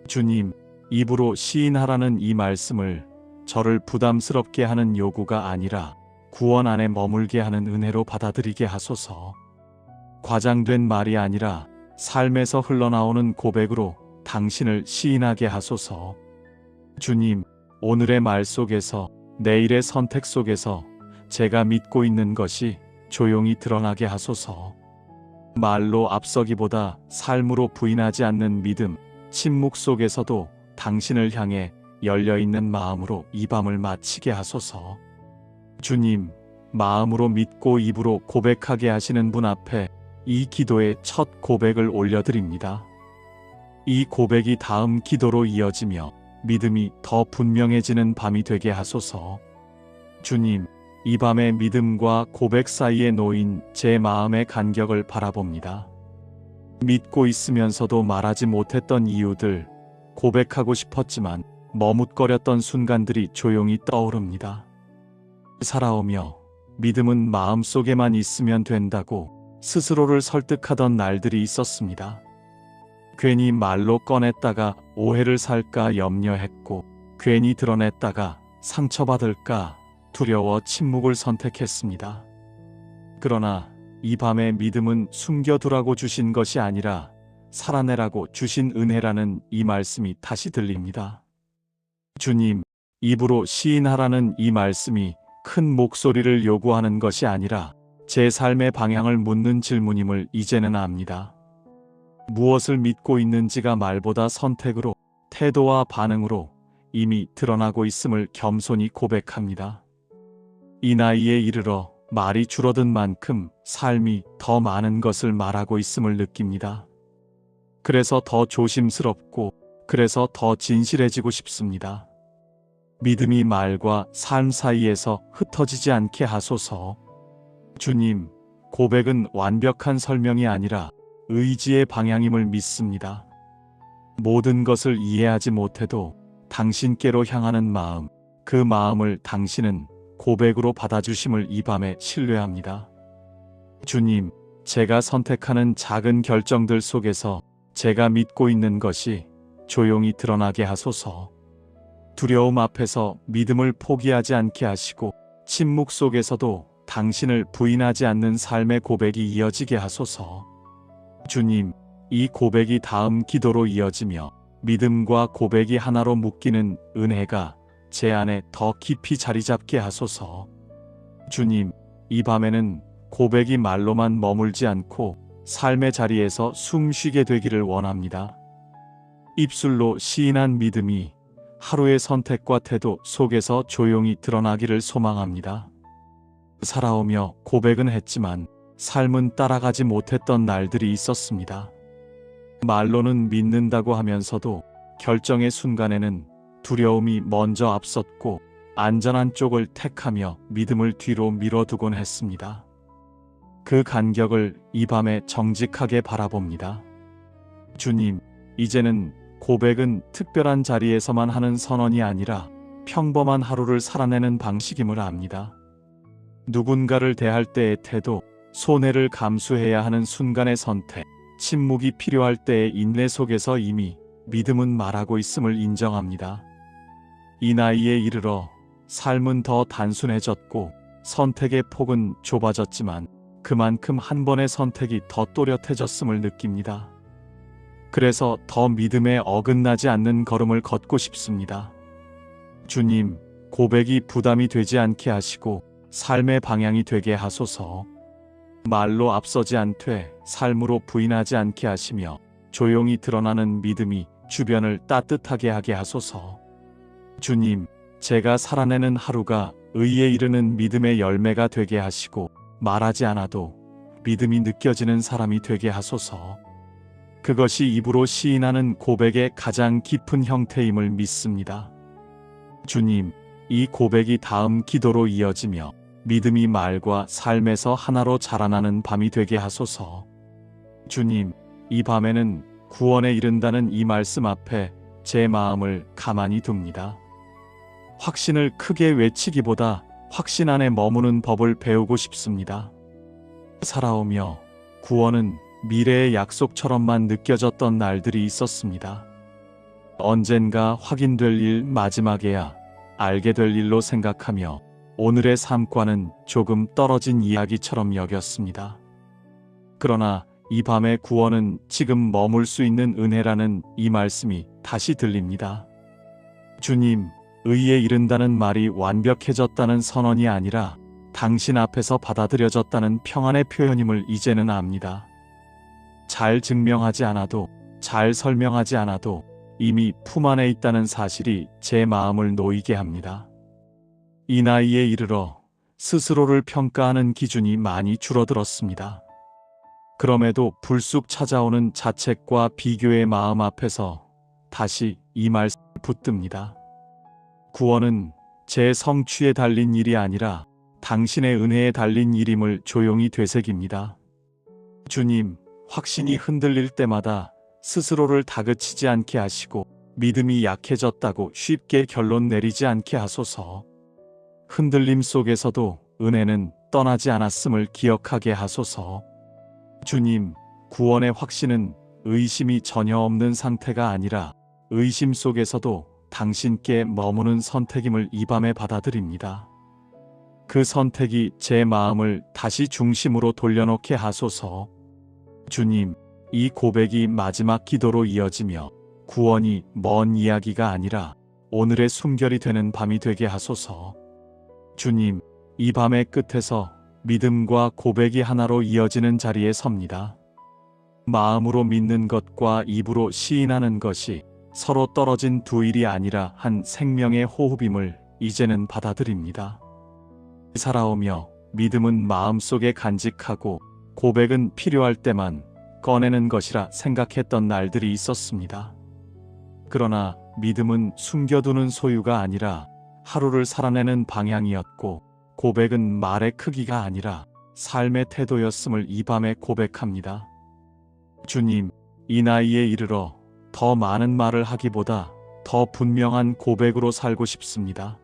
S1: 주님, 입으로 시인하라는 이 말씀을 저를 부담스럽게 하는 요구가 아니라 구원 안에 머물게 하는 은혜로 받아들이게 하소서. 과장된 말이 아니라 삶에서 흘러나오는 고백으로 당신을 시인하게 하소서. 주님, 오늘의 말 속에서, 내일의 선택 속에서 제가 믿고 있는 것이 조용히 드러나게 하소서. 말로 앞서기보다 삶으로 부인하지 않는 믿음, 침묵 속에서도 당신을 향해 열려있는 마음으로 이 밤을 마치게 하소서. 주님, 마음으로 믿고 입으로 고백하게 하시는 분 앞에 이 기도의 첫 고백을 올려드립니다. 이 고백이 다음 기도로 이어지며 믿음이 더 분명해지는 밤이 되게 하소서. 주님, 이 밤의 믿음과 고백 사이에 놓인 제 마음의 간격을 바라봅니다. 믿고 있으면서도 말하지 못했던 이유들, 고백하고 싶었지만 머뭇거렸던 순간들이 조용히 떠오릅니다. 살아오며 믿음은 마음속에만 있으면 된다고 스스로를 설득하던 날들이 있었습니다. 괜히 말로 꺼냈다가 오해를 살까 염려했고, 괜히 드러냈다가 상처받을까 두려워 침묵을 선택했습니다. 그러나 이 밤의 믿음은 숨겨두라고 주신 것이 아니라 살아내라고 주신 은혜라는 이 말씀이 다시 들립니다. 주님, 입으로 시인하라는 이 말씀이 큰 목소리를 요구하는 것이 아니라 제 삶의 방향을 묻는 질문임을 이제는 압니다. 무엇을 믿고 있는지가 말보다 선택으로, 태도와 반응으로 이미 드러나고 있음을 겸손히 고백합니다. 이 나이에 이르러 말이 줄어든 만큼 삶이 더 많은 것을 말하고 있음을 느낍니다. 그래서 더 조심스럽고, 그래서 더 진실해지고 싶습니다. 믿음이 말과 삶 사이에서 흩어지지 않게 하소서. 주님, 고백은 완벽한 설명이 아니라 의지의 방향임을 믿습니다. 모든 것을 이해하지 못해도 당신께로 향하는 마음, 그 마음을 당신은 고백으로 받아주심을 이 밤에 신뢰합니다. 주님, 제가 선택하는 작은 결정들 속에서 제가 믿고 있는 것이 조용히 드러나게 하소서. 두려움 앞에서 믿음을 포기하지 않게 하시고, 침묵 속에서도 당신을 부인하지 않는 삶의 고백이 이어지게 하소서. 주님, 이 고백이 다음 기도로 이어지며 믿음과 고백이 하나로 묶이는 은혜가 제 안에 더 깊이 자리 잡게 하소서. 주님, 이 밤에는 고백이 말로만 머물지 않고 삶의 자리에서 숨 쉬게 되기를 원합니다. 입술로 시인한 믿음이 하루의 선택과 태도 속에서 조용히 드러나기를 소망합니다. 살아오며 고백은 했지만 삶은 따라가지 못했던 날들이 있었습니다. 말로는 믿는다고 하면서도 결정의 순간에는 두려움이 먼저 앞섰고, 안전한 쪽을 택하며 믿음을 뒤로 미뤄두곤 했습니다. 그 간격을 이 밤에 정직하게 바라봅니다. 주님, 이제는 고백은 특별한 자리에서만 하는 선언이 아니라 평범한 하루를 살아내는 방식임을 압니다. 누군가를 대할 때의 태도, 손해를 감수해야 하는 순간의 선택, 침묵이 필요할 때의 인내 속에서 이미 믿음은 말하고 있음을 인정합니다. 이 나이에 이르러 삶은 더 단순해졌고 선택의 폭은 좁아졌지만 그만큼 한 번의 선택이 더 또렷해졌음을 느낍니다. 그래서 더 믿음에 어긋나지 않는 걸음을 걷고 싶습니다. 주님, 고백이 부담이 되지 않게 하시고 삶의 방향이 되게 하소서. 말로 앞서지 않되 삶으로 부인하지 않게 하시며 조용히 드러나는 믿음이 주변을 따뜻하게 하게 하소서. 주님, 제가 살아내는 하루가 의에 이르는 믿음의 열매가 되게 하시고 말하지 않아도 믿음이 느껴지는 사람이 되게 하소서. 그것이 입으로 시인하는 고백의 가장 깊은 형태임을 믿습니다. 주님, 이 고백이 다음 기도로 이어지며 믿음이 말과 삶에서 하나로 자라나는 밤이 되게 하소서. 주님, 이 밤에는 구원에 이른다는 이 말씀 앞에 제 마음을 가만히 둡니다. 확신을 크게 외치기보다 확신 안에 머무는 법을 배우고 싶습니다. 살아오며 구원은 미래의 약속처럼만 느껴졌던 날들이 있었습니다. 언젠가 확인될 일 마지막에야 알게 될 일로 생각하며 오늘의 삶과는 조금 떨어진 이야기처럼 여겼습니다. 그러나 이 밤의 구원은 지금 머물 수 있는 은혜라는 이 말씀이 다시 들립니다. 주님, 의에 이른다는 말이 완벽해졌다는 선언이 아니라 당신 앞에서 받아들여졌다는 평안의 표현임을 이제는 압니다. 잘 증명하지 않아도, 잘 설명하지 않아도 이미 품 안에 있다는 사실이 제 마음을 놓이게 합니다. 이 나이에 이르러 스스로를 평가하는 기준이 많이 줄어들었습니다. 그럼에도 불쑥 찾아오는 자책과 비교의 마음 앞에서 다시 이 말씀을 붙듭니다. 구원은 제 성취에 달린 일이 아니라 당신의 은혜에 달린 일임을 조용히 되새깁니다. 주님, 확신이 흔들릴 때마다 스스로를 다그치지 않게 하시고 믿음이 약해졌다고 쉽게 결론 내리지 않게 하소서. 흔들림 속에서도 은혜는 떠나지 않았음을 기억하게 하소서. 주님, 구원의 확신은 의심이 전혀 없는 상태가 아니라 의심 속에서도 당신께 머무는 선택임을 이 밤에 받아들입니다. 그 선택이 제 마음을 다시 중심으로 돌려놓게 하소서. 주님, 이 고백이 마지막 기도로 이어지며 구원이 먼 이야기가 아니라 오늘의 숨결이 되는 밤이 되게 하소서. 주님, 이 밤의 끝에서 믿음과 고백이 하나로 이어지는 자리에 섭니다. 마음으로 믿는 것과 입으로 시인하는 것이 서로 떨어진 두 일이 아니라 한 생명의 호흡임을 이제는 받아들입니다. 살아오며 믿음은 마음속에 간직하고 고백은 필요할 때만 꺼내는 것이라 생각했던 날들이 있었습니다. 그러나 믿음은 숨겨두는 소유가 아니라 하루를 살아내는 방향이었고 고백은 말의 크기가 아니라 삶의 태도였음을 이 밤에 고백합니다. 주님, 이 나이에 이르러 더 많은 말을 하기보다 더 분명한 고백으로 살고 싶습니다.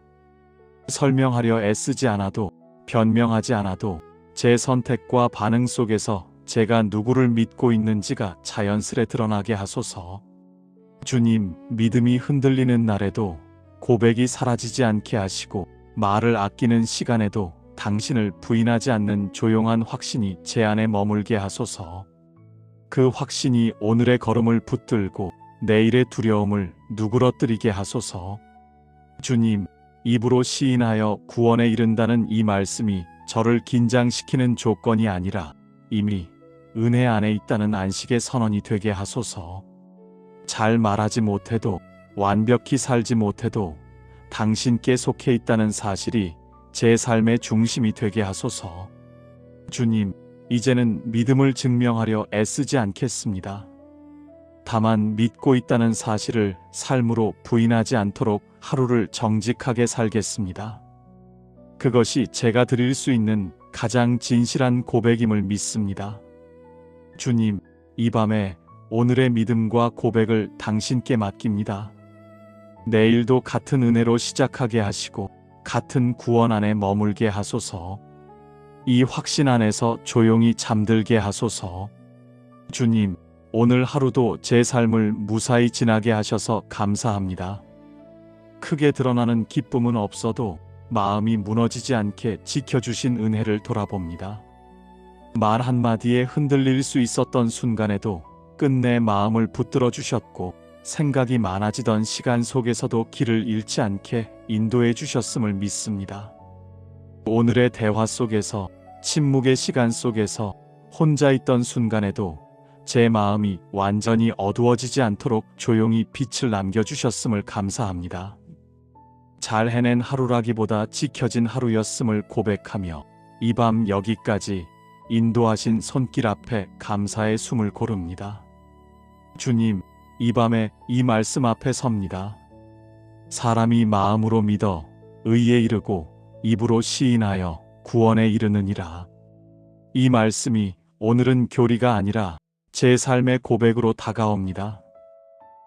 S1: 설명하려 애쓰지 않아도 변명하지 않아도 제 선택과 반응 속에서 제가 누구를 믿고 있는지가 자연스레 드러나게 하소서. 주님, 믿음이 흔들리는 날에도 고백이 사라지지 않게 하시고 말을 아끼는 시간에도 당신을 부인하지 않는 조용한 확신이 제 안에 머물게 하소서. 그 확신이 오늘의 걸음을 붙들고 내일의 두려움을 누그러뜨리게 하소서. 주님, 입으로 시인하여 구원에 이른다는 이 말씀이 저를 긴장시키는 조건이 아니라 이미 은혜 안에 있다는 안식의 선언이 되게 하소서. 잘 말하지 못해도 완벽히 살지 못해도 당신께 속해 있다는 사실이 제 삶의 중심이 되게 하소서. 주님, 이제는 믿음을 증명하려 애쓰지 않겠습니다. 다만 믿고 있다는 사실을 삶으로 부인하지 않도록 하루를 정직하게 살겠습니다. 그것이 제가 드릴 수 있는 가장 진실한 고백임을 믿습니다. 주님, 이 밤에 오늘의 믿음과 고백을 당신께 맡깁니다. 내일도 같은 은혜로 시작하게 하시고 같은 구원 안에 머물게 하소서. 이 확신 안에서 조용히 잠들게 하소서. 주님, 오늘 하루도 제 삶을 무사히 지나게 하셔서 감사합니다. 크게 드러나는 기쁨은 없어도 마음이 무너지지 않게 지켜주신 은혜를 돌아봅니다. 말 한마디에 흔들릴 수 있었던 순간에도 끝내 마음을 붙들어 주셨고 생각이 많아지던 시간 속에서도 길을 잃지 않게 인도해 주셨음을 믿습니다. 오늘의 대화 속에서, 침묵의 시간 속에서, 혼자 있던 순간에도 제 마음이 완전히 어두워지지 않도록 조용히 빛을 남겨주셨음을 감사합니다. 잘 해낸 하루라기보다 지켜진 하루였음을 고백하며 이 밤 여기까지 인도하신 손길 앞에 감사의 숨을 고릅니다. 주님, 이 밤에 이 말씀 앞에 섭니다. 사람이 마음으로 믿어 의에 이르고 입으로 시인하여 구원에 이르느니라. 이 말씀이 오늘은 교리가 아니라 제 삶의 고백으로 다가옵니다.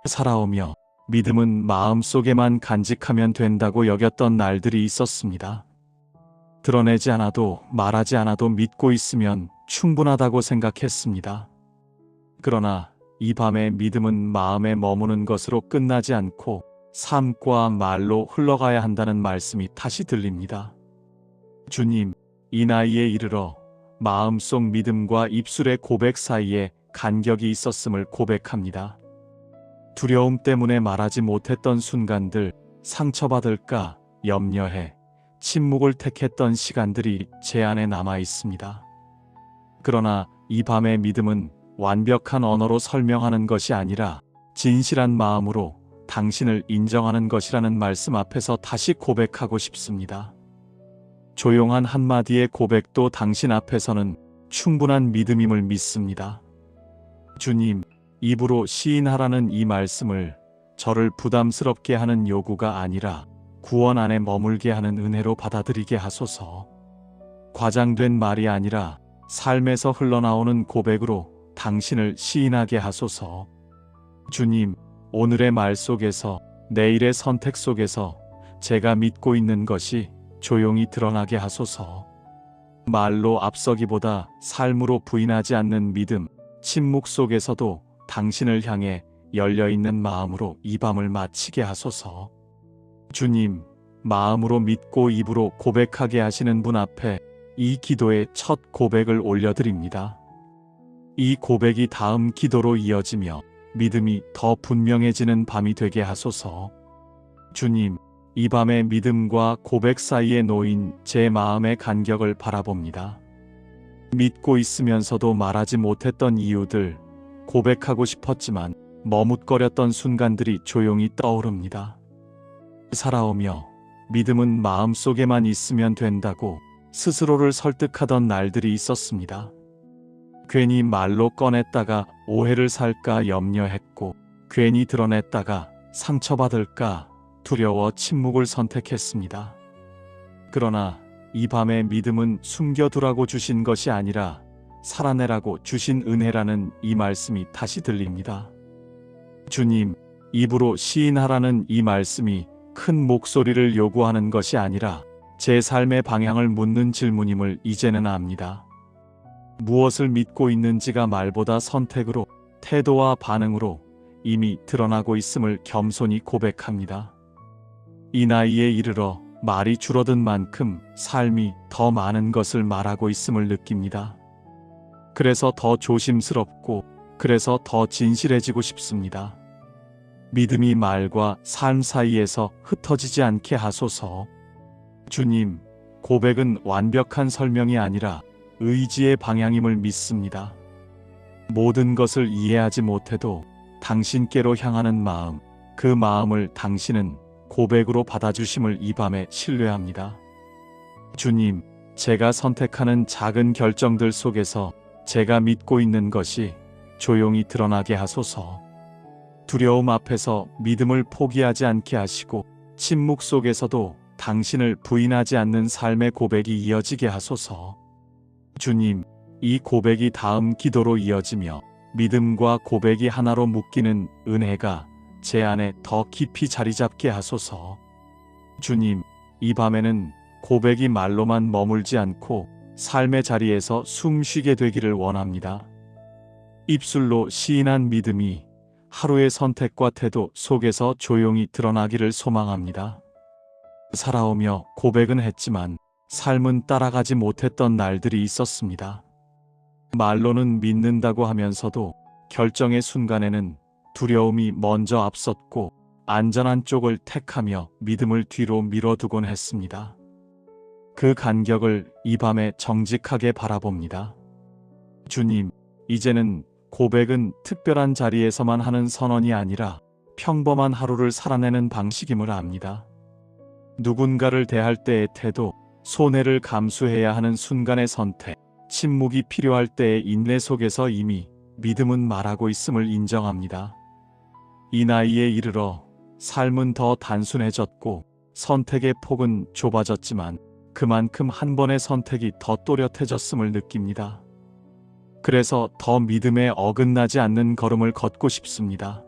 S1: 살아오며 믿음은 마음속에만 간직하면 된다고 여겼던 날들이 있었습니다. 드러내지 않아도 말하지 않아도 믿고 있으면 충분하다고 생각했습니다. 그러나 이 밤의 믿음은 마음에 머무는 것으로 끝나지 않고 삶과 말로 흘러가야 한다는 말씀이 다시 들립니다. 주님, 이 나이에 이르러 마음속 믿음과 입술의 고백 사이에 간격이 있었음을 고백합니다. 두려움 때문에 말하지 못했던 순간들, 상처받을까 염려해 침묵을 택했던 시간들이 제 안에 남아 있습니다. 그러나 이 밤의 믿음은 완벽한 언어로 설명하는 것이 아니라 진실한 마음으로 당신을 인정하는 것이라는 말씀 앞에서 다시 고백하고 싶습니다. 조용한 한마디의 고백도 당신 앞에서는 충분한 믿음임을 믿습니다. 주님, 입으로 시인하라는 이 말씀을 저를 부담스럽게 하는 요구가 아니라 구원 안에 머물게 하는 은혜로 받아들이게 하소서. 과장된 말이 아니라 삶에서 흘러나오는 고백으로 당신을 시인하게 하소서. 주님, 오늘의 말 속에서, 내일의 선택 속에서 제가 믿고 있는 것이 조용히 드러나게 하소서. 말로 앞서기보다 삶으로 부인하지 않는 믿음, 침묵 속에서도 당신을 향해 열려있는 마음으로 이 밤을 마치게 하소서. 주님, 마음으로 믿고 입으로 고백하게 하시는 분 앞에 이 기도의 첫 고백을 올려드립니다. 이 고백이 다음 기도로 이어지며 믿음이 더 분명해지는 밤이 되게 하소서. 주님, 이 밤의 믿음과 고백 사이에 놓인 제 마음의 간격을 바라봅니다. 믿고 있으면서도 말하지 못했던 이유들, 고백하고 싶었지만 머뭇거렸던 순간들이 조용히 떠오릅니다. 살아오며 믿음은 마음속에만 있으면 된다고 스스로를 설득하던 날들이 있었습니다. 괜히 말로 꺼냈다가 오해를 살까 염려했고, 괜히 드러냈다가 상처받을까 두려워 침묵을 선택했습니다. 그러나 이 밤의 믿음은 숨겨두라고 주신 것이 아니라 살아내라고 주신 은혜라는 이 말씀이 다시 들립니다. 주님, 입으로 시인하라는 이 말씀이 큰 목소리를 요구하는 것이 아니라 제 삶의 방향을 묻는 질문임을 이제는 압니다. 무엇을 믿고 있는지가 말보다 선택으로, 태도와 반응으로 이미 드러나고 있음을 겸손히 고백합니다. 이 나이에 이르러 말이 줄어든 만큼 삶이 더 많은 것을 말하고 있음을 느낍니다. 그래서 더 조심스럽고, 그래서 더 진실해지고 싶습니다. 믿음이 말과 삶 사이에서 흩어지지 않게 하소서. 주님, 고백은 완벽한 설명이 아니라 의지의 방향임을 믿습니다. 모든 것을 이해하지 못해도 당신께로 향하는 마음, 그 마음을 당신은 고백으로 받아주심을 이 밤에 신뢰합니다. 주님, 제가 선택하는 작은 결정들 속에서 제가 믿고 있는 것이 조용히 드러나게 하소서. 두려움 앞에서 믿음을 포기하지 않게 하시고, 침묵 속에서도 당신을 부인하지 않는 삶의 고백이 이어지게 하소서. 주님, 이 고백이 다음 기도로 이어지며 믿음과 고백이 하나로 묶이는 은혜가 제 안에 더 깊이 자리 잡게 하소서. 주님, 이 밤에는 고백이 말로만 머물지 않고 삶의 자리에서 숨 쉬게 되기를 원합니다. 입술로 시인한 믿음이 하루의 선택과 태도 속에서 조용히 드러나기를 소망합니다. 살아오며 고백은 했지만 삶은 따라가지 못했던 날들이 있었습니다. 말로는 믿는다고 하면서도 결정의 순간에는 두려움이 먼저 앞섰고, 안전한 쪽을 택하며 믿음을 뒤로 밀어두곤 했습니다. 그 간격을 이 밤에 정직하게 바라봅니다. 주님, 이제는 고백은 특별한 자리에서만 하는 선언이 아니라 평범한 하루를 살아내는 방식임을 압니다. 누군가를 대할 때의 태도, 손해를 감수해야 하는 순간의 선택, 침묵이 필요할 때의 인내 속에서 이미 믿음은 말하고 있음을 인정합니다. 이 나이에 이르러 삶은 더 단순해졌고 선택의 폭은 좁아졌지만 그만큼 한 번의 선택이 더 또렷해졌음을 느낍니다. 그래서 더 믿음에 어긋나지 않는 걸음을 걷고 싶습니다.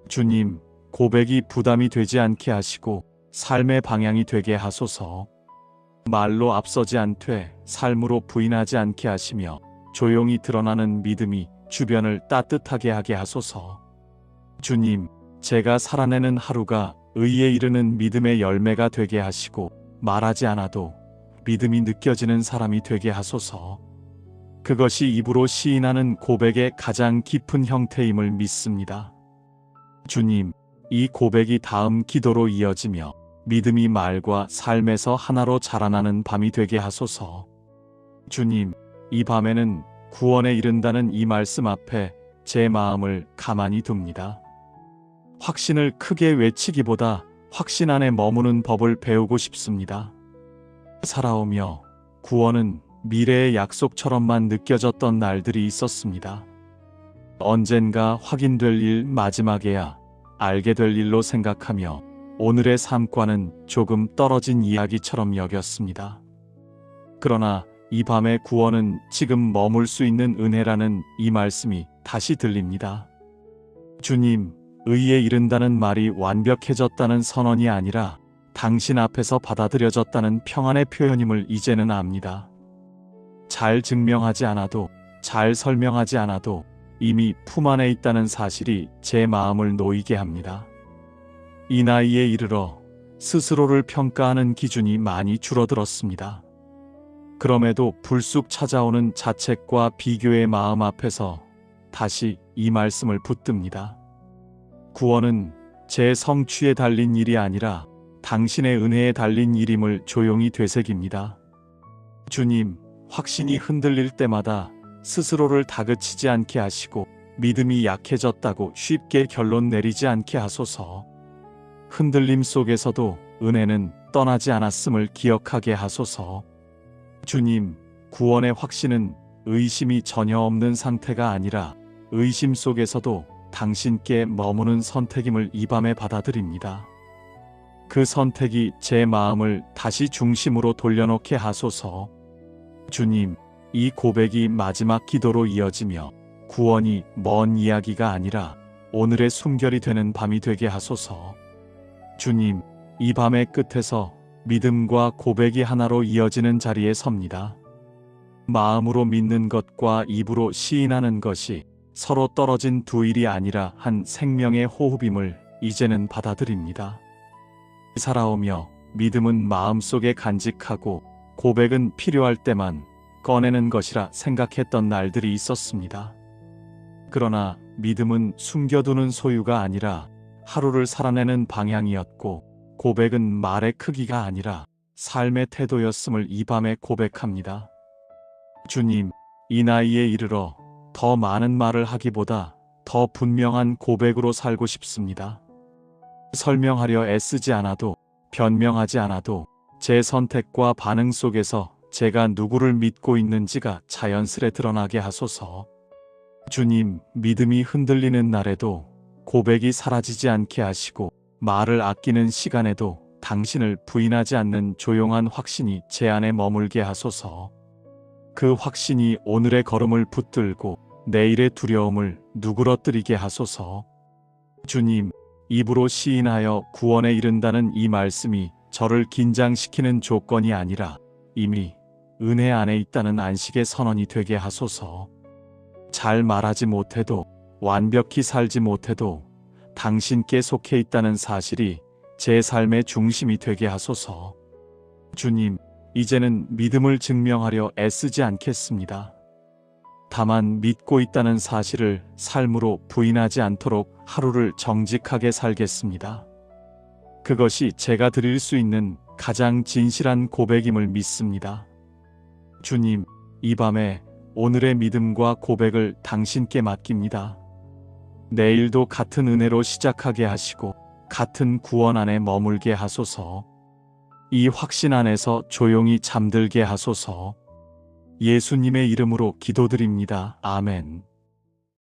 S1: 주님, 고백이 부담이 되지 않게 하시고 삶의 방향이 되게 하소서. 말로 앞서지 않되 삶으로 부인하지 않게 하시며 조용히 드러나는 믿음이 주변을 따뜻하게 하게 하소서. 주님, 제가 살아내는 하루가 의에 이르는 믿음의 열매가 되게 하시고 말하지 않아도 믿음이 느껴지는 사람이 되게 하소서. 그것이 입으로 시인하는 고백의 가장 깊은 형태임을 믿습니다. 주님, 이 고백이 다음 기도로 이어지며 믿음이 말과 삶에서 하나로 자라나는 밤이 되게 하소서. 주님, 이 밤에는 구원에 이른다는 이 말씀 앞에 제 마음을 가만히 둡니다. 확신을 크게 외치기보다 확신 안에 머무는 법을 배우고 싶습니다. 살아오며 구원은 미래의 약속처럼만 느껴졌던 날들이 있었습니다. 언젠가 확인될 일 마지막에야 알게 될 일로 생각하며 오늘의 삶과는 조금 떨어진 이야기처럼 여겼습니다. 그러나 이 밤의 구원은 지금 머물 수 있는 은혜라는 이 말씀이 다시 들립니다. 주님, 의에 이른다는 말이 완벽해졌다는 선언이 아니라 당신 앞에서 받아들여졌다는 평안의 표현임을 이제는 압니다. 잘 증명하지 않아도, 잘 설명하지 않아도 이미 품 안에 있다는 사실이 제 마음을 놓이게 합니다. 이 나이에 이르러 스스로를 평가하는 기준이 많이 줄어들었습니다. 그럼에도 불쑥 찾아오는 자책과 비교의 마음 앞에서 다시 이 말씀을 붙듭니다. 구원은 제 성취에 달린 일이 아니라 당신의 은혜에 달린 일임을 조용히 되새깁니다. 주님, 확신이 흔들릴 때마다 스스로를 다그치지 않게 하시고 믿음이 약해졌다고 쉽게 결론 내리지 않게 하소서. 흔들림 속에서도 은혜는 떠나지 않았음을 기억하게 하소서. 주님, 구원의 확신은 의심이 전혀 없는 상태가 아니라 의심 속에서도 당신께 머무는 선택임을 이 밤에 받아들입니다. 그 선택이 제 마음을 다시 중심으로 돌려놓게 하소서. 주님, 이 고백이 마지막 기도로 이어지며 구원이 먼 이야기가 아니라 오늘의 숨결이 되는 밤이 되게 하소서. 주님, 이 밤의 끝에서 믿음과 고백이 하나로 이어지는 자리에 섭니다. 마음으로 믿는 것과 입으로 시인하는 것이 서로 떨어진 두 일이 아니라 한 생명의 호흡임을 이제는 받아들입니다. 살아오며 믿음은 마음속에 간직하고 고백은 필요할 때만 꺼내는 것이라 생각했던 날들이 있었습니다. 그러나 믿음은 숨겨두는 소유가 아니라 하루를 살아내는 방향이었고 고백은 말의 크기가 아니라 삶의 태도였음을 이 밤에 고백합니다. 주님, 이 나이에 이르러 더 많은 말을 하기보다 더 분명한 고백으로 살고 싶습니다. 설명하려 애쓰지 않아도, 변명하지 않아도 제 선택과 반응 속에서 제가 누구를 믿고 있는지가 자연스레 드러나게 하소서. 주님, 믿음이 흔들리는 날에도 고백이 사라지지 않게 하시고 말을 아끼는 시간에도 당신을 부인하지 않는 조용한 확신이 제 안에 머물게 하소서. 그 확신이 오늘의 걸음을 붙들고 내일의 두려움을 누그러뜨리게 하소서. 주님, 입으로 시인하여 구원에 이른다는 이 말씀이 저를 긴장시키는 조건이 아니라 이미 은혜 안에 있다는 안식의 선언이 되게 하소서. 잘 말하지 못해도, 완벽히 살지 못해도 당신께 속해 있다는 사실이 제 삶의 중심이 되게 하소서. 주님, 이제는 믿음을 증명하려 애쓰지 않겠습니다. 다만 믿고 있다는 사실을 삶으로 부인하지 않도록 하루를 정직하게 살겠습니다. 그것이 제가 드릴 수 있는 가장 진실한 고백임을 믿습니다. 주님, 이 밤에 오늘의 믿음과 고백을 당신께 맡깁니다. 내일도 같은 은혜로 시작하게 하시고 같은 구원 안에 머물게 하소서. 이 확신 안에서 조용히 잠들게 하소서. 예수님의 이름으로 기도드립니다. 아멘.